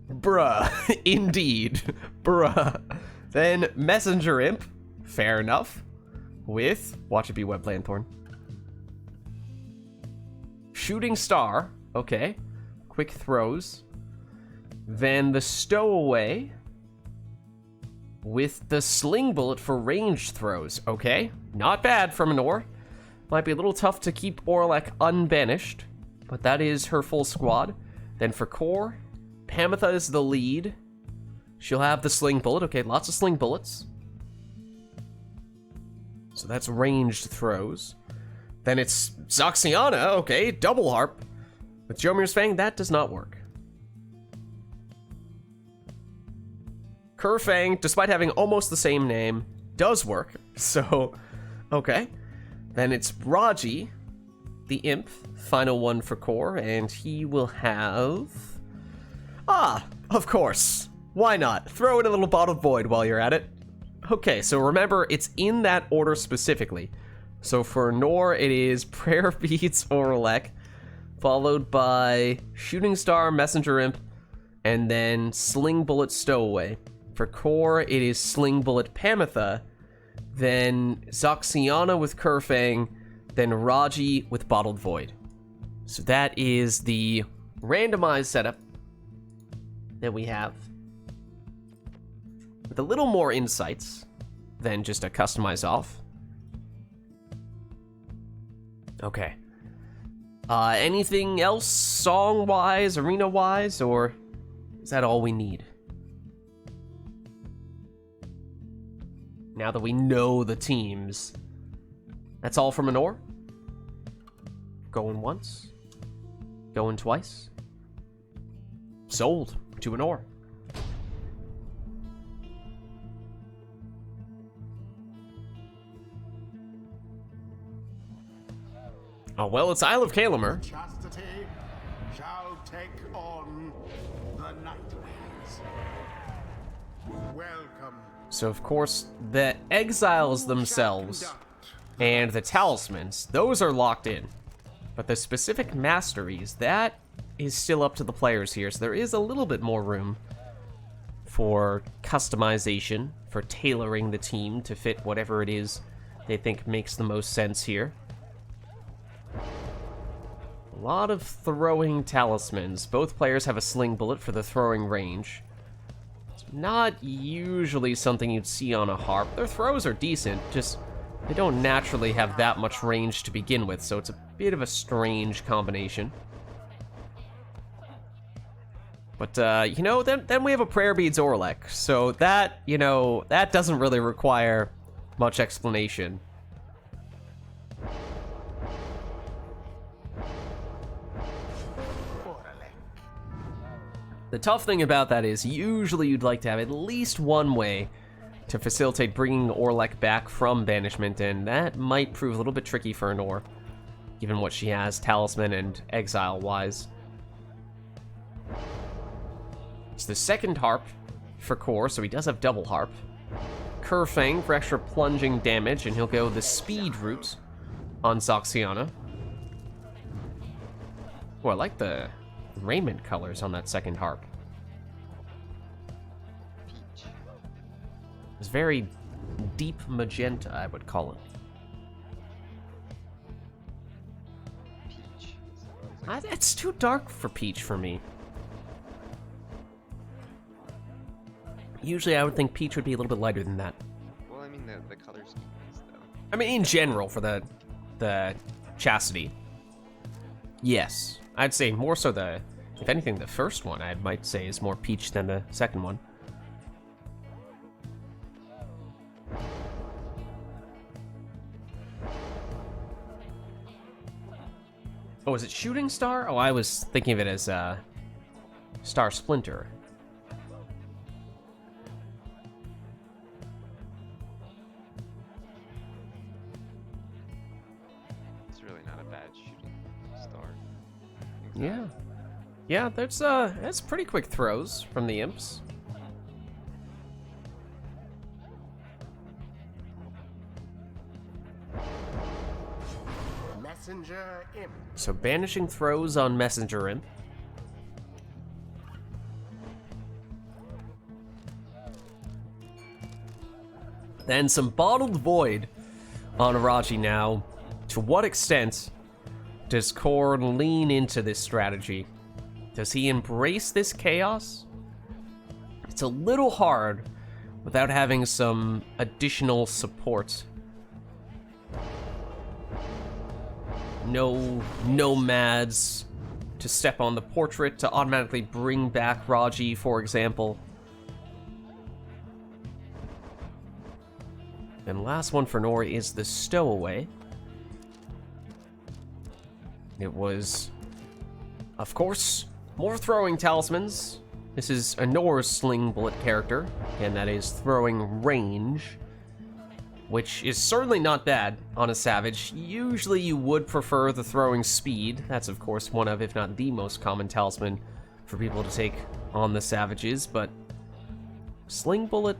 Bruh. Indeed. Bruh. Then Messenger Imp. Fair enough. With, watch it be Web Lanthorn. Shooting Star. Okay. Quick throws. Then the Stowaway. With the Sling Bullet for ranged throws. Okay. Not bad from Nora. Might be a little tough to keep Orlek unbanished, but that is her full squad. Then for core, Pamitha is the lead. She'll have the Sling Bullet. Okay, lots of Sling Bullets. So that's ranged throws. Then it's Zoxiana. Okay, double harp. With Jomir's Fang, that does not work. Kerfang, despite having almost the same name, does work. So, okay. Then it's Raji, the Imp, final one for core, and he will have... Ah, of course. Why not? Throw in a little Bottled Void while you're at it. Okay, so remember, it's in that order specifically. So for Nor, it is Prayer Beads Orlek, followed by Shooting Star, Messenger Imp, and then Sling Bullet Stowaway. For core, it is Sling Bullet Pamitha, then Zoxiana with Kerfang, then Raji with Bottled Void. So that is the randomized setup that we have, with a little more insights than just a customize off. Okay. Anything else song-wise, arena-wise, or is that all we need? Now that we know the teams. That's all from Anor. Going once. Going twice. Sold to Anor. Oh, well, it's Isle of Kalamer. Chastity shall take on the Night Winds. Welcome. So, of course, the exiles themselves and the talismans, those are locked in. But the specific masteries, that is still up to the players here. So there is a little bit more room for customization, for tailoring the team to fit whatever it is they think makes the most sense here. A lot of throwing talismans. Both players have a Sling Bullet for the throwing range. Not usually something you'd see on a harp. Their throws are decent, just they don't naturally have that much range to begin with, so it's a bit of a strange combination. But, you know, then we have a Prayer Beads Orlek, so that, you know, that doesn't really require much explanation. The tough thing about that is, usually you'd like to have at least one way to facilitate bringing Orlek back from banishment, and that might prove a little bit tricky for Anor, given what she has talisman and exile-wise. It's the second harp for core, so he does have double harp. Kerfang for extra plunging damage, and he'll go the speed route on Zoxiana. Oh, I like the raiment colors on that second harp. Peach. It's very deep magenta, I would call it. Peach. It's too dark for peach for me. Usually I would think peach would be a little bit lighter than that. Well, I mean, the color scheme is, though. I mean, in general, for the chastity. Yes. I'd say more so if anything, the first one I might say is more peach than the second one. Oh, is it Shooting Star? Oh, I was thinking of it as Star Splinter. It's really not a bad shooting star. Yeah. Yeah, that's pretty quick throws from the imps. Messenger imp. So banishing throws on Messenger Imp. Then some Bottled Void on Raji now. To what extent does Core lean into this strategy? Does he embrace this chaos? It's a little hard without having some additional support. No nomads to step on the portrait to automatically bring back Raji, for example. And last one for Nor is the Stowaway. It was, of course, more throwing talismans. This is a Nor's sling bullet character, and that is throwing range, which is certainly not bad on a savage. Usually you would prefer the throwing speed. That's, of course, one of, if not the most common talisman for people to take on the savages, but sling bullet,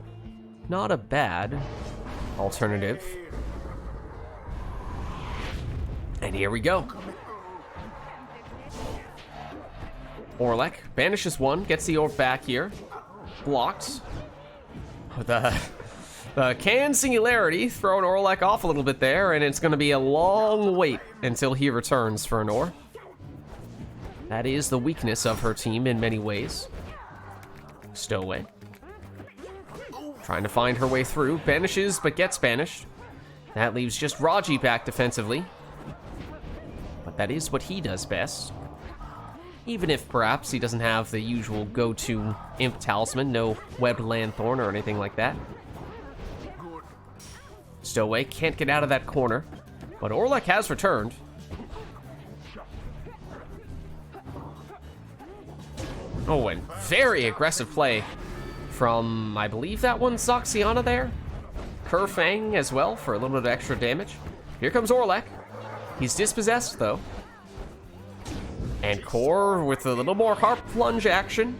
not a bad alternative. And here we go. Orlek banishes one, gets the orb back here. Blocked. The can Singularity throwing Orlek off a little bit there, and it's going to be a long wait until he returns for an Or. That is the weakness of her team in many ways. Stowaway. Trying to find her way through. Banishes, but gets banished. That leaves just Raji back defensively. But that is what he does best. Even if perhaps he doesn't have the usual go-to imp talisman, no webbed lanthorn or anything like that. Stowaway can't get out of that corner, but Orlek has returned. Oh, and very aggressive play from, I believe that one's Zoxiana there. Kerfang as well for a little bit of extra damage. Here comes Orlek. He's dispossessed, though. And Core with a little more harp plunge action.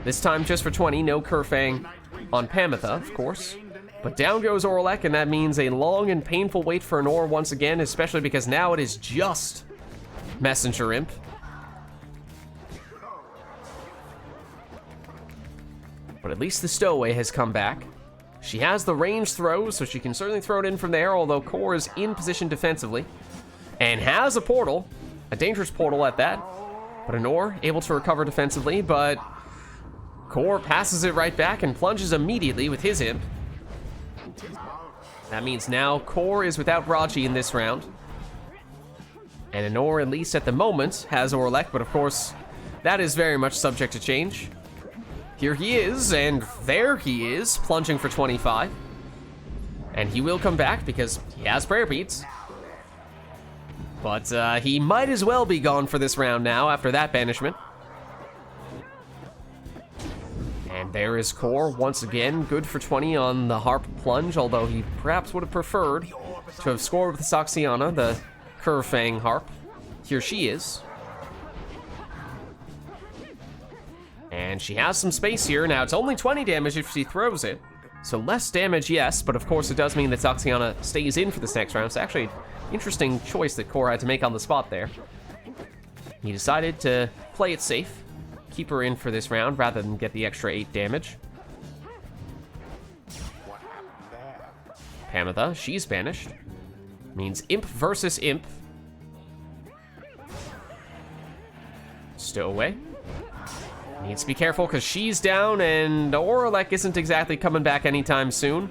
This time just for 20, no Kerfang on Pamitha, of course. But down goes Orlek, and that means a long and painful wait for an Or once again, especially because now it is just Messenger Imp. But at least the Stowaway has come back. She has the range throw, so she can certainly throw it in from there, although Core is in position defensively. And has a portal. A dangerous portal at that. But an Or able to recover defensively, but Core passes it right back and plunges immediately with his imp. That means now Core is without Raji in this round. And an Or, at least at the moment, has Orlek, but of course, that is very much subject to change. Here he is, and there he is, plunging for 25. And he will come back because he has prayer beads. But he might as well be gone for this round now after that banishment. And there is Core once again, good for 20 on the harp plunge, although he perhaps would have preferred to have scored with the Zoxiana, the Kerfang harp. Here she is. And she has some space here. Now, it's only 20 damage if she throws it. So less damage, yes, but of course it does mean that Zoxiana stays in for this next round. It's actually an interesting choice that Core had to make on the spot there. He decided to play it safe, keep her in for this round rather than get the extra 8 damage. Pamitha, she's banished. Means Imp versus Imp. Needs to be careful because she's down and Orlek isn't exactly coming back anytime soon.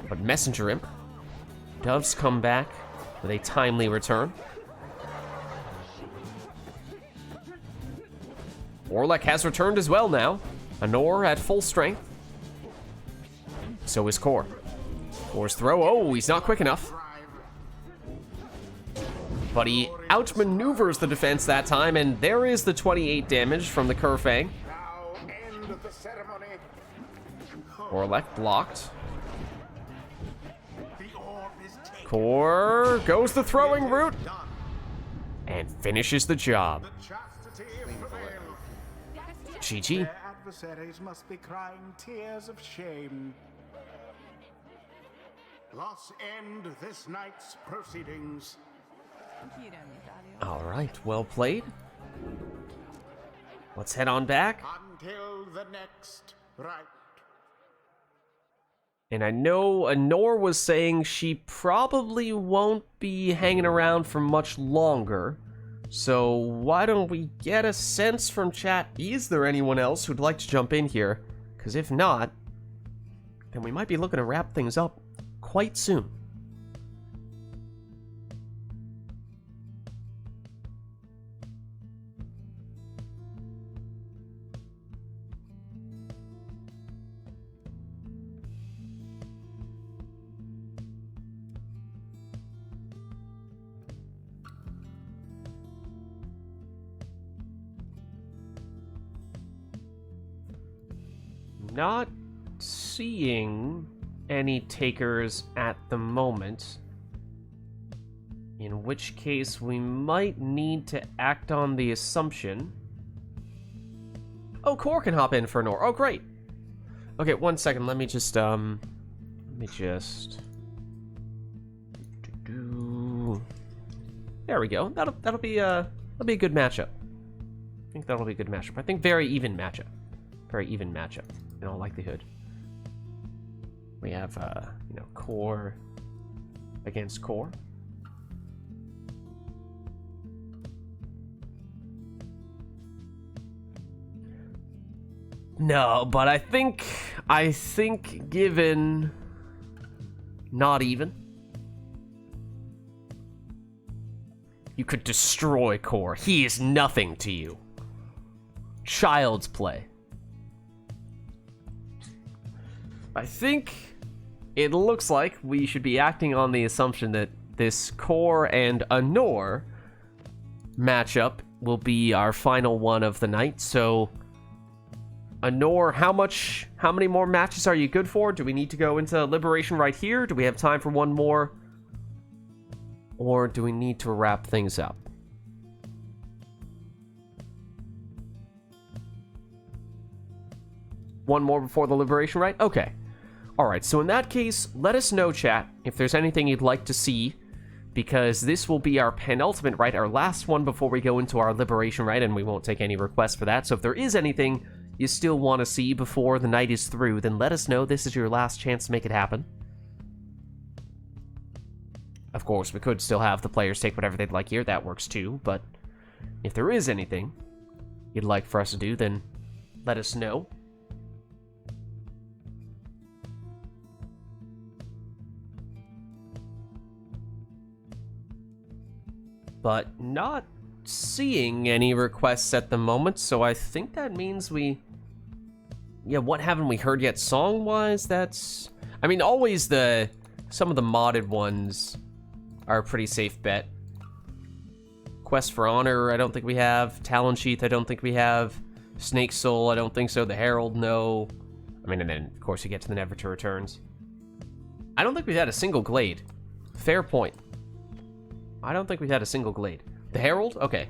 But Messenger Imp does come back with a timely return. Orlek has returned as well now. Anor at full strength. So is Core. Core's throw. Oh, he's not quick enough. But he outmaneuvers the defense that time, and there is the 28 damage from the Kerfang. Now end the ceremony. Orlek blocked. The orb is taken. Core goes the throwing route Done. and finishes the job. The chastity prevails. GG. Their adversaries must be crying tears of shame. Thus end this night's proceedings. All right, well played. Let's head on back. Until the next rite. And I know Anor was saying she probably won't be hanging around for much longer. So why don't we get a sense from chat? Is there anyone else who'd like to jump in here? Because if not, then we might be looking to wrap things up quite soon. Not seeing any takers at the moment. In which case, we might need to act on the assumption. Oh, Core can hop in for Nor. Oh, great. Okay, 1 second. Let me just. There we go. That'll be a good matchup. I think that'll be a good matchup. I think very even matchup. Very even matchup. In all likelihood. We have, Core against Core. No, but I think given not even, you could destroy Core. He is nothing to you. Child's play. I think it looks like we should be acting on the assumption that this Core and Anor matchup will be our final one of the night. So, Anor, how many more matches are you good for? Do we need to go into Liberation right here? Do we have time for one more? Or do we need to wrap things up? One more before the Liberation, right? Okay. Alright, so in that case, let us know, chat, if there's anything you'd like to see, because this will be our penultimate right, our last one before we go into our Liberation right, and we won't take any requests for that. So if there is anything you still want to see before the night is through, then let us know. This is your last chance to make it happen. Of course, we could still have the players take whatever they'd like here. That works too, but if there is anything you'd like for us to do, then let us know. But not seeing any requests at the moment, so I think that means we... Yeah, what haven't we heard yet song-wise? That's... I mean, always some of the modded ones are a pretty safe bet. Quest for Honor, I don't think we have. Talon Sheath, I don't think we have. Snake Soul, I don't think so. The Herald, no. I mean, and then, of course, you get to the Never to Returns. I don't think we've had a single Glade. Fair point. I don't think we've had a single Glade. The Herald? Okay.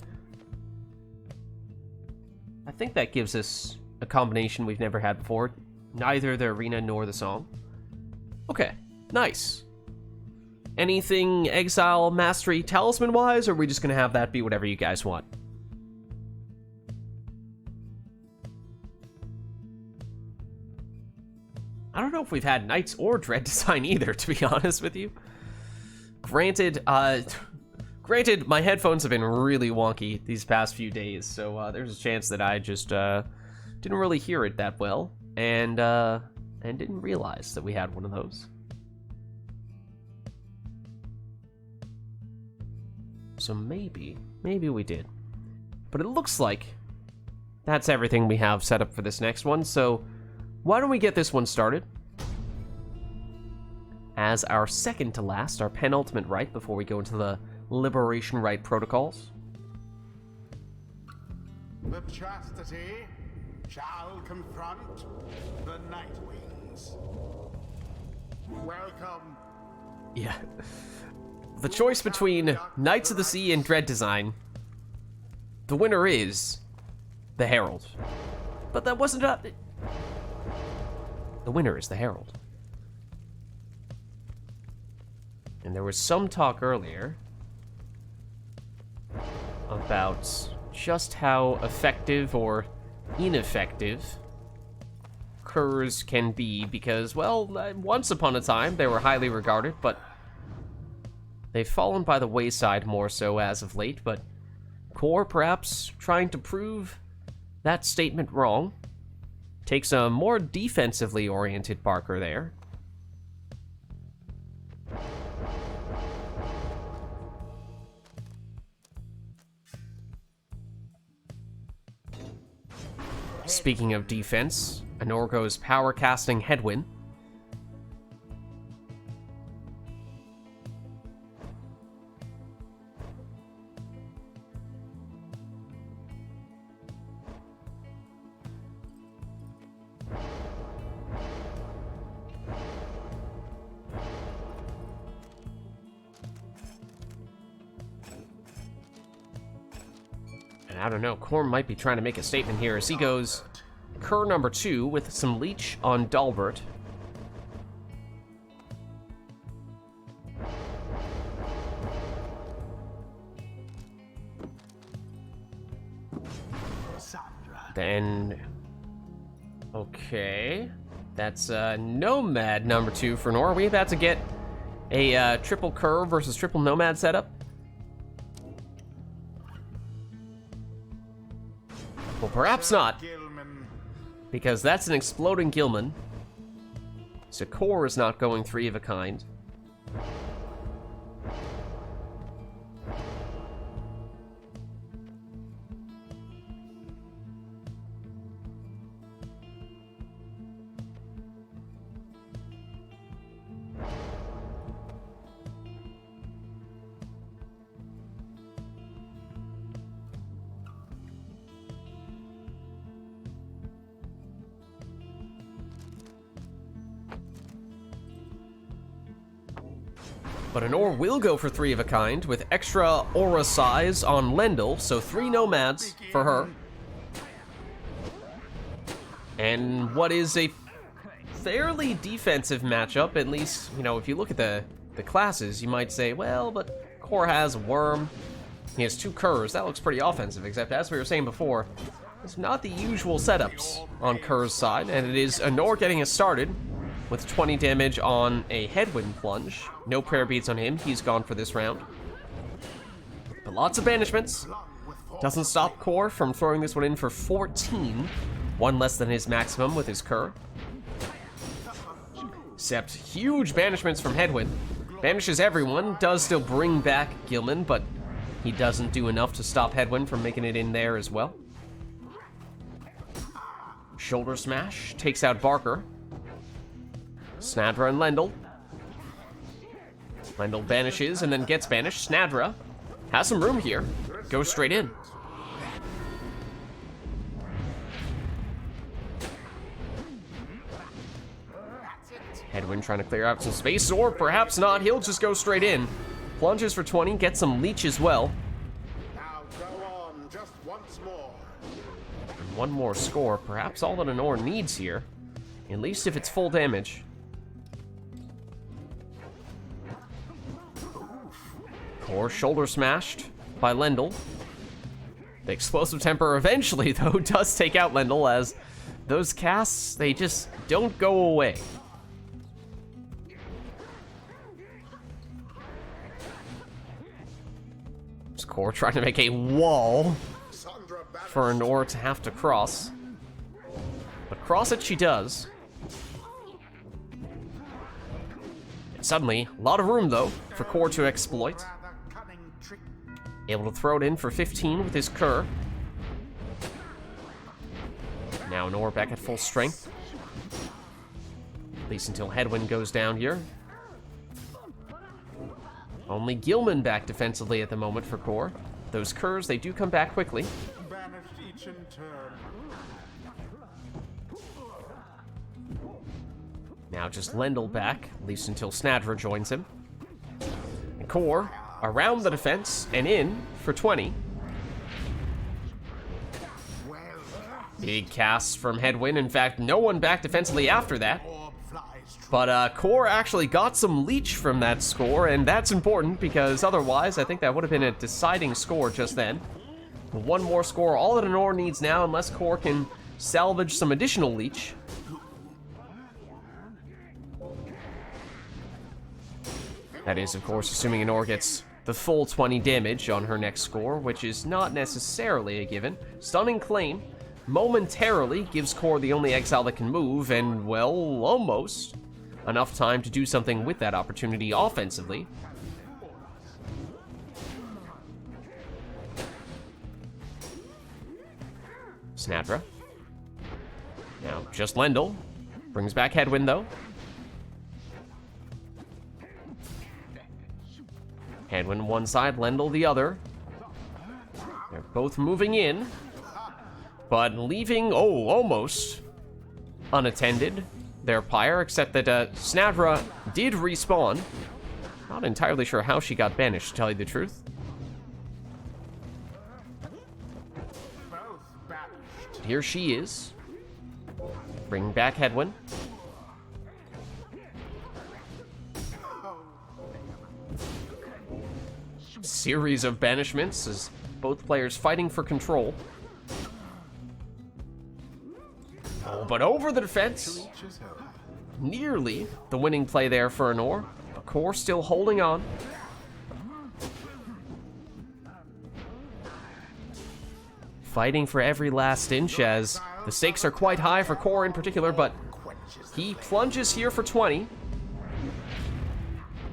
I think that gives us a combination we've never had before. Neither the arena nor the song. Okay. Nice. Anything Exile Mastery Talisman-wise, or are we just going to have that be whatever you guys want? I don't know if we've had Knights or Dread Design either, to be honest with you. Granted, Granted, my headphones have been really wonky these past few days, so there's a chance that I just didn't really hear it that well, and didn't realize that we had one of those. So maybe we did. But it looks like that's everything we have set up for this next one, so why don't we get this one started? As our second to last, our penultimate rite before we go into the Liberation Rite protocols. The chastity shall confront the Nightwings. Welcome. Yeah. The choice between Knights of the Sea and Dread Design. The winner is the Herald. But that wasn't a... The winner is the Herald. And there was some talk earlier about just how effective or ineffective curs can be because, well, once upon a time they were highly regarded, but they've fallen by the wayside more so as of late, but Core perhaps trying to prove that statement wrong. Takes a more defensively oriented Barker there. Speaking of defense, Anorgo's power casting Headwind. I don't know, Korn might be trying to make a statement here as he goes Cur number 2 with some Leech on Dalbert. Then, okay, that's Nomad number 2 for Nor. Are we about to get a triple Cur versus triple Nomad setup? Well, perhaps not, because that's an exploding Gilman. So Core is not going 3 of a kind. But Anor will go for 3 of a kind with extra aura size on Lendl, so 3 nomads for her. And what is a fairly defensive matchup, at least, you know, if you look at the classes, you might say, well, but Core has Worm, he has 2 Curs, that looks pretty offensive, except as we were saying before, it's not the usual setups on Cur's side, and it is Anor getting us started with 20 damage on a Headwind Plunge. No prayer beads on him, he's gone for this round. But lots of banishments. Doesn't stop Core from throwing this one in for 14. 1 less than his maximum with his Cur. Except huge banishments from Headwind. Banishes everyone, does still bring back Gilman, but he doesn't do enough to stop Headwind from making it in there as well. Shoulder Smash takes out Barker. Snadra and Lendl. Lendl banishes and then gets banished. Snadra has some room here. Goes straight in. Headwind trying to clear out some space, or perhaps not. He'll just go straight in. Plunges for 20, gets some Leech as well. Now go on, just once more. And 1 more score, perhaps all that Anor needs here. At least if it's full damage. Core shoulder smashed by Lendl. The explosive temper eventually, though, does take out Lendl, as those casts, they just don't go away. Core trying to make a wall Sandra for Nor to have to cross. But cross it she does. And suddenly, a lot of room though for Core to exploit. rather cunning trick. Able to throw it in for 15 with his Cur. Now Nor back at full strength. At least until Headwind goes down here. Only Gilman back defensively at the moment for Core. Those Curs, they do come back quickly. Banished each in turn. Now just Lendl back, at least until Snadra joins him. And Core around the defense and in for 20. Well, Big casts from Headwind. In fact, no one back defensively after that. orb flies true. But Core actually got some leech from that score, and that's important because otherwise I think that would have been a deciding score just then. One more score, all that Nor needs now, unless Core can salvage some additional leech. That is, of course, assuming Nor gets the full 20 damage on her next score, which is not necessarily a given. Stunning Claim momentarily gives Core the only exile that can move, and, well, almost enough time to do something with that opportunity offensively. Snadra. Now, just Lendl. Brings back Headwind, though. Headwind one side, Lendl the other. They're both moving in, but leaving, almost unattended, their Pyre, except that Snadra did respawn. Not entirely sure how she got banished, to tell you the truth. Both banished. Here she is. Bring back Headwind. Series of banishments as both players fighting for control. Oh, but over the defense. Nearly the winning play there for Nor. But Core still holding on. Fighting for every last inch as the stakes are quite high for Core in particular, but he plunges here for 20.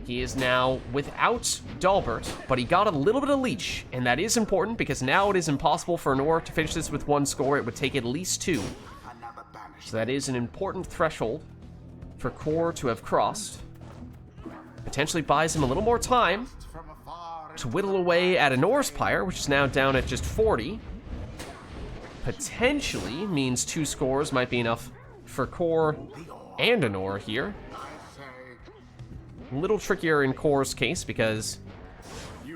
He is now without Dalbert, but he got a little bit of leech, and that is important because now it is impossible for Nor to finish this with one score. It would take at least 2. Another banished. So that is an important threshold for Core to have crossed. Potentially buys him a little more time From afar to whittle away at a Nor's Pyre, which is now down at just 40. Potentially means 2 scores might be enough for Core and a Nor here. I say, A little trickier in Core's case because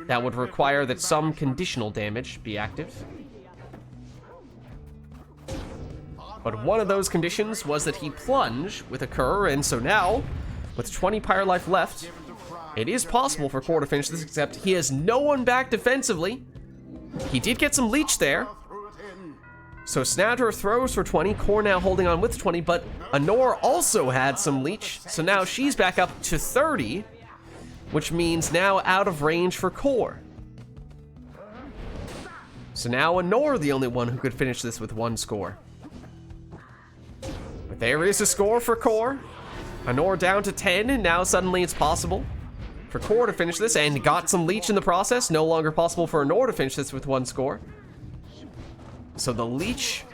that would require that some conditional damage be active. But one of those conditions was that he plunge with a Cur, and so now, with 20 Pyre life left, it is possible for Core to finish this, except he has no one back defensively. He did get some leech there. threw it in. So Snadra throws for 20, Core now holding on with 20, but Nor also had some leech, so now she's back up to 30, which means now out of range for Core. So now Nor the only one who could finish this with 1 score. But there is a score for Core. Nor down to 10, and now suddenly it's possible for Core to finish this, and got some leech in the process. No longer possible for Nor to finish this with 1 score. So the leech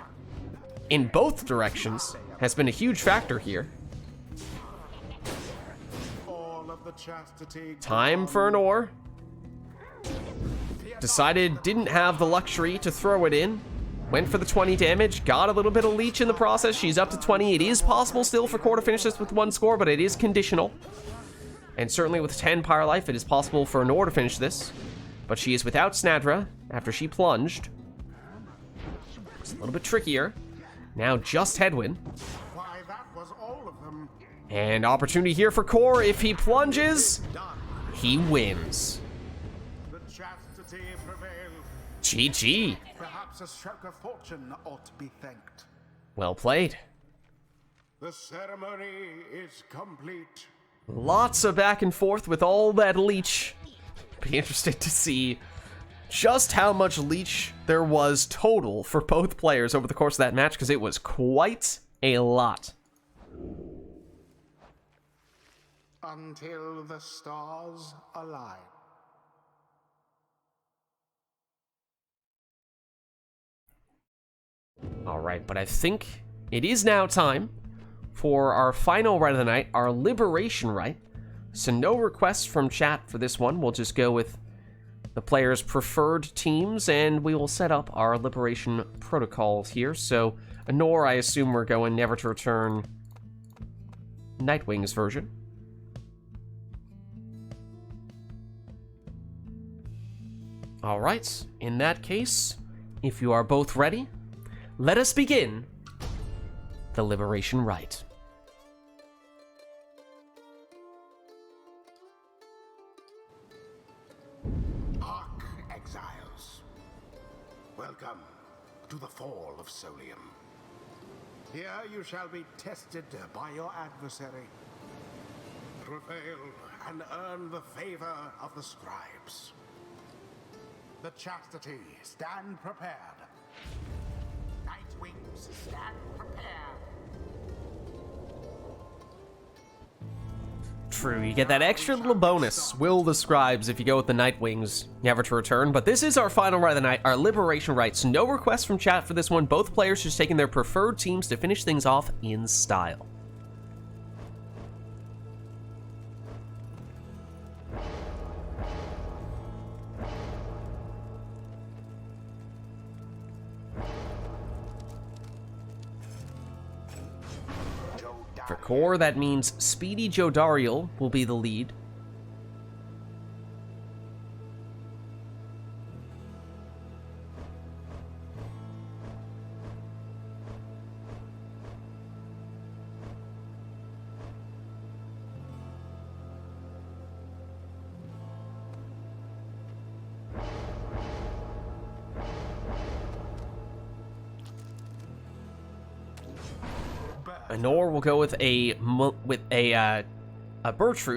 in both directions has been a huge factor here. All of the chastity. Time for Nor. Decided didn't have the luxury to throw it in. Went for the 20 damage, got a little bit of leech in the process. She's up to 20. It is possible still for Core to finish this with 1 score, but it is conditional. And certainly with 10 Pyre life, it is possible for Nor to finish this. But she is without Snadra after she plunged. It's a little bit trickier. Now just Headwind. Why, that was all of them. And opportunity here for Core. If he plunges, he wins. The chastity prevailed. GG. Perhaps a stroke of fortune ought to be thanked. Well played. The ceremony is complete. Lots of back and forth with all that leech. Be interested to see just how much leech there was total for both players over the course of that match, because it was quite a lot. Until the stars align. Alright, but I think it is now time for our final rite of the night, our liberation rite. So no requests from chat for this one. We'll just go with the players' preferred teams, and we will set up our liberation protocols here. So, Anor, I assume we're going Never to Return Nightwing's version. Alright, in that case, if you are both ready, let us begin the liberation rite. Hark, exiles. Welcome to the fall of Solium. Here you shall be tested by your adversary. Prevail and earn the favor of the scribes. The chastity, stand prepared. Nightwings, stand prepared. True, you get that extra little bonus, Will the Scribes, if you go with the Nightwings, Never to Return. But this is our final rite of the night, our liberation rites. No requests from chat for this one. Both players just taking their preferred teams to finish things off in style. For core, that means Speedy Jodariel will be the lead. Anor will go with a Bertrude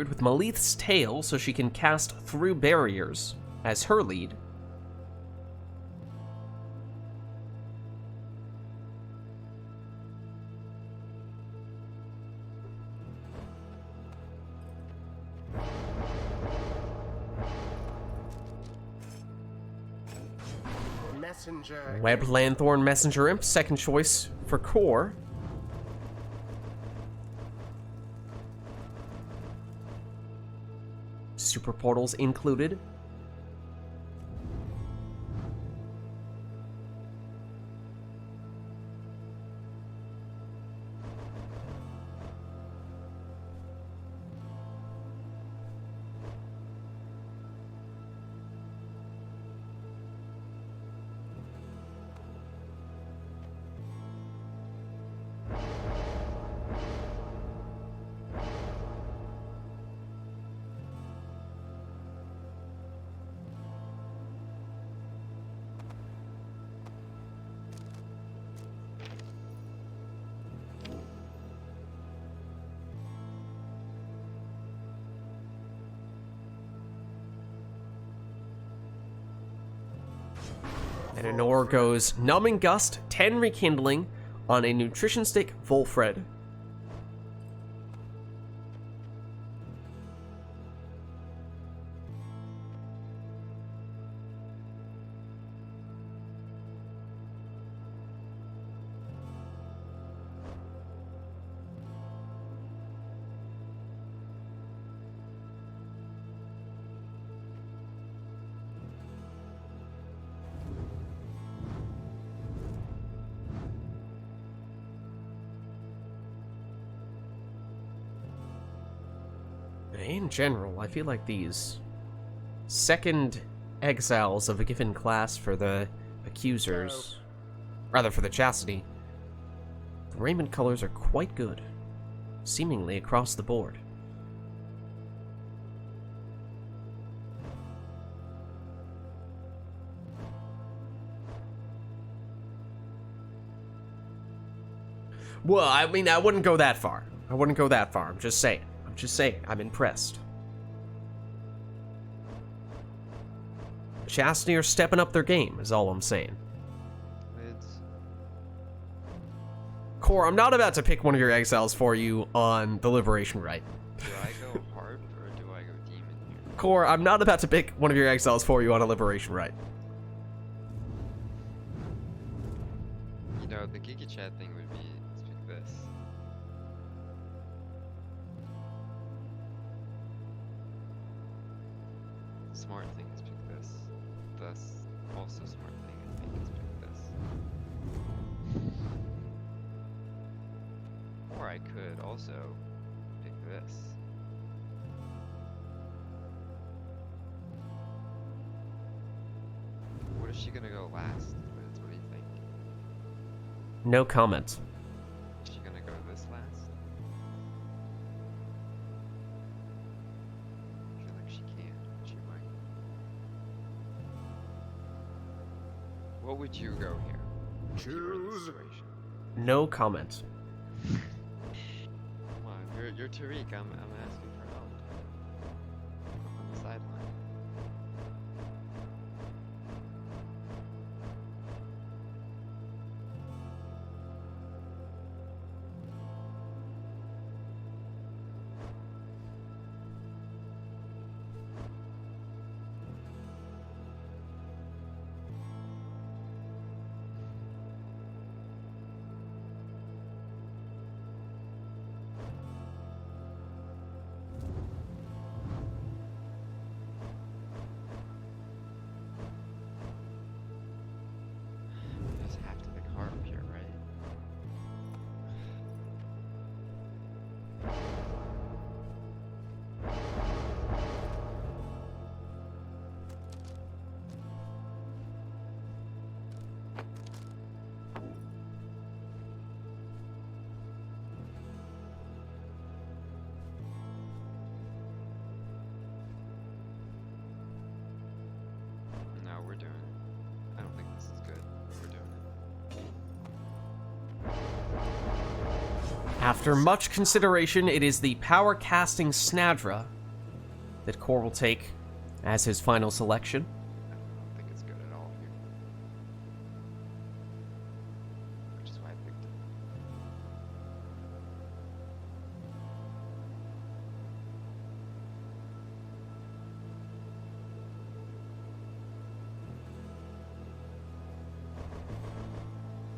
with Malith's tail, so she can cast through barriers as her lead. Messenger. Webbed Lanthorn Messenger Imp, second choice for core. Super portals included. And Anor goes Numbing Gust, 10 Rekindling on a Nutrition Stick Volfred. In general, I feel like these second exiles of a given class for the accusers, rather for the chastity, the raiment colors are quite good, seemingly across the board. Well, I mean, I wouldn't go that far. I'm just saying. I'm impressed. Chastity are stepping up their game, is all I'm saying. Vids. Core, I'm not about to pick one of your exiles for you on the Liberation Rite. Do I go harp or do I go demon here? Core, I'm not about to pick one of your exiles for you on a Liberation Rite. You know, the Giga Chat thing would be, let's pick this. Smart thing is pick this. Thus, also smart thing I think is pick this. Or I could also pick this. What is she gonna go last? Vids? What do you think? No comment. Is she gonna go this last? I feel like she can. She might. What would you go here? If you were in this Choose. situation? No comment. Come on, you're Tariq. I'm asking for help. I'm on the sideline. You just have to pick harp here, right? No, we're doing it. I don't think this is good. We're doing it. After much consideration, it is the power casting Snadra that Core will take as his final selection. I don't think it's good at all here. Which is why I picked it.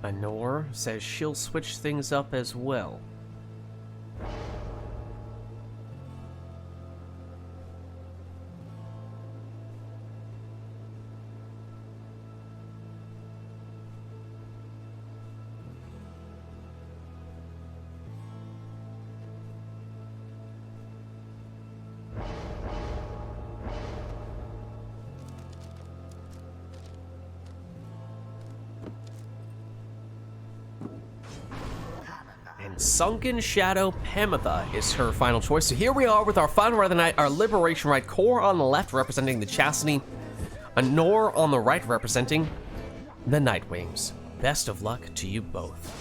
Anor says she'll switch things up as well. And Sunken Shadow Pamitha is her final choice. So here we are with our final rite of the night, our Liberation Rite. Core on the left representing the Chastity, Anor on the right representing the Nightwings. Best of luck to you both.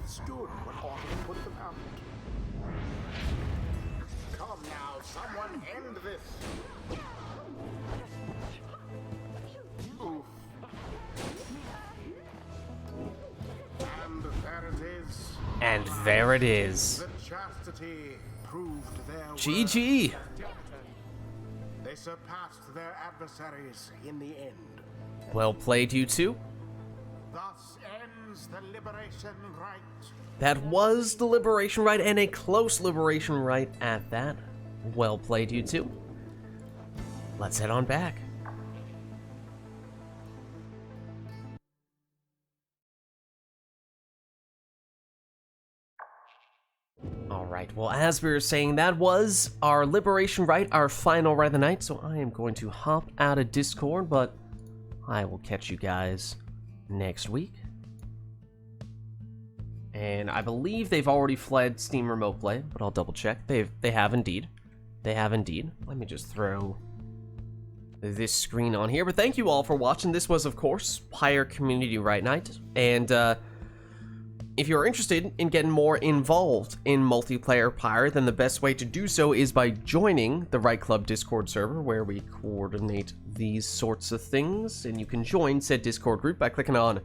withstood when autumn put them out. Come now, someone end this. Oof. And there it is. And there it is. The chastity proved their GG. worth. They surpassed their adversaries in the end. Well played, you two. Thus ends the liberation rite. That was the liberation rite, and a close liberation rite at that. Well played, you two. Let's head on back. Alright, well, as we were saying, that was our liberation rite, our final rite of the night, so I am going to hop out of Discord, but I will catch you guys next week. And I believe they've already fled Steam Remote Play, but I'll double check. They have indeed. They have indeed. Let me just throw this screen on here. But thank you all for watching. This was, of course, Pyre Community Rite Night. And if you're interested in getting more involved in multiplayer Pyre, then the best way to do so is by joining the RITE Club Discord server, where we coordinate these sorts of things. And you can join said Discord group by clicking on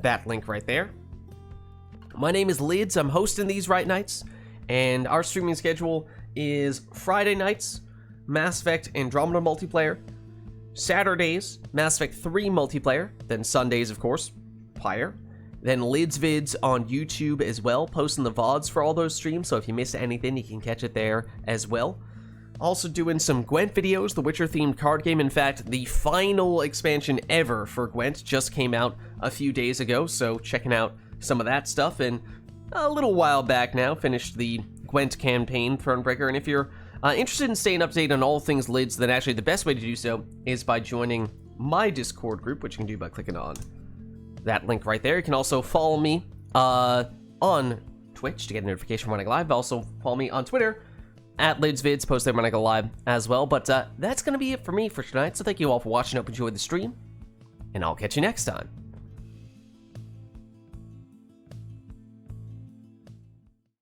that link right there. My name is Lids. I'm hosting these Rite Nights, and our streaming schedule is Friday nights, Mass Effect Andromeda multiplayer, Saturdays, Mass Effect 3 multiplayer, then Sundays, of course, Pyre, then Lids Vids on YouTube as well, posting the VODs for all those streams, so if you miss anything, you can catch it there as well. Also doing some Gwent videos, the Witcher-themed card game. In fact, the final expansion ever for Gwent just came out a few days ago, so checking out some of that stuff. And a little while back now, finished the Gwent campaign, Thronebreaker, and if you're interested in staying updated on all things Lids, then actually the best way to do so is by joining my Discord group, which you can do by clicking on that link right there. You can also follow me on Twitch to get a notification when I go live. Also follow me on Twitter at LidsVids, post there when I go live as well. But that's going to be it for me for tonight, so thank you all for watching. Hope you enjoyed the stream, and I'll catch you next time.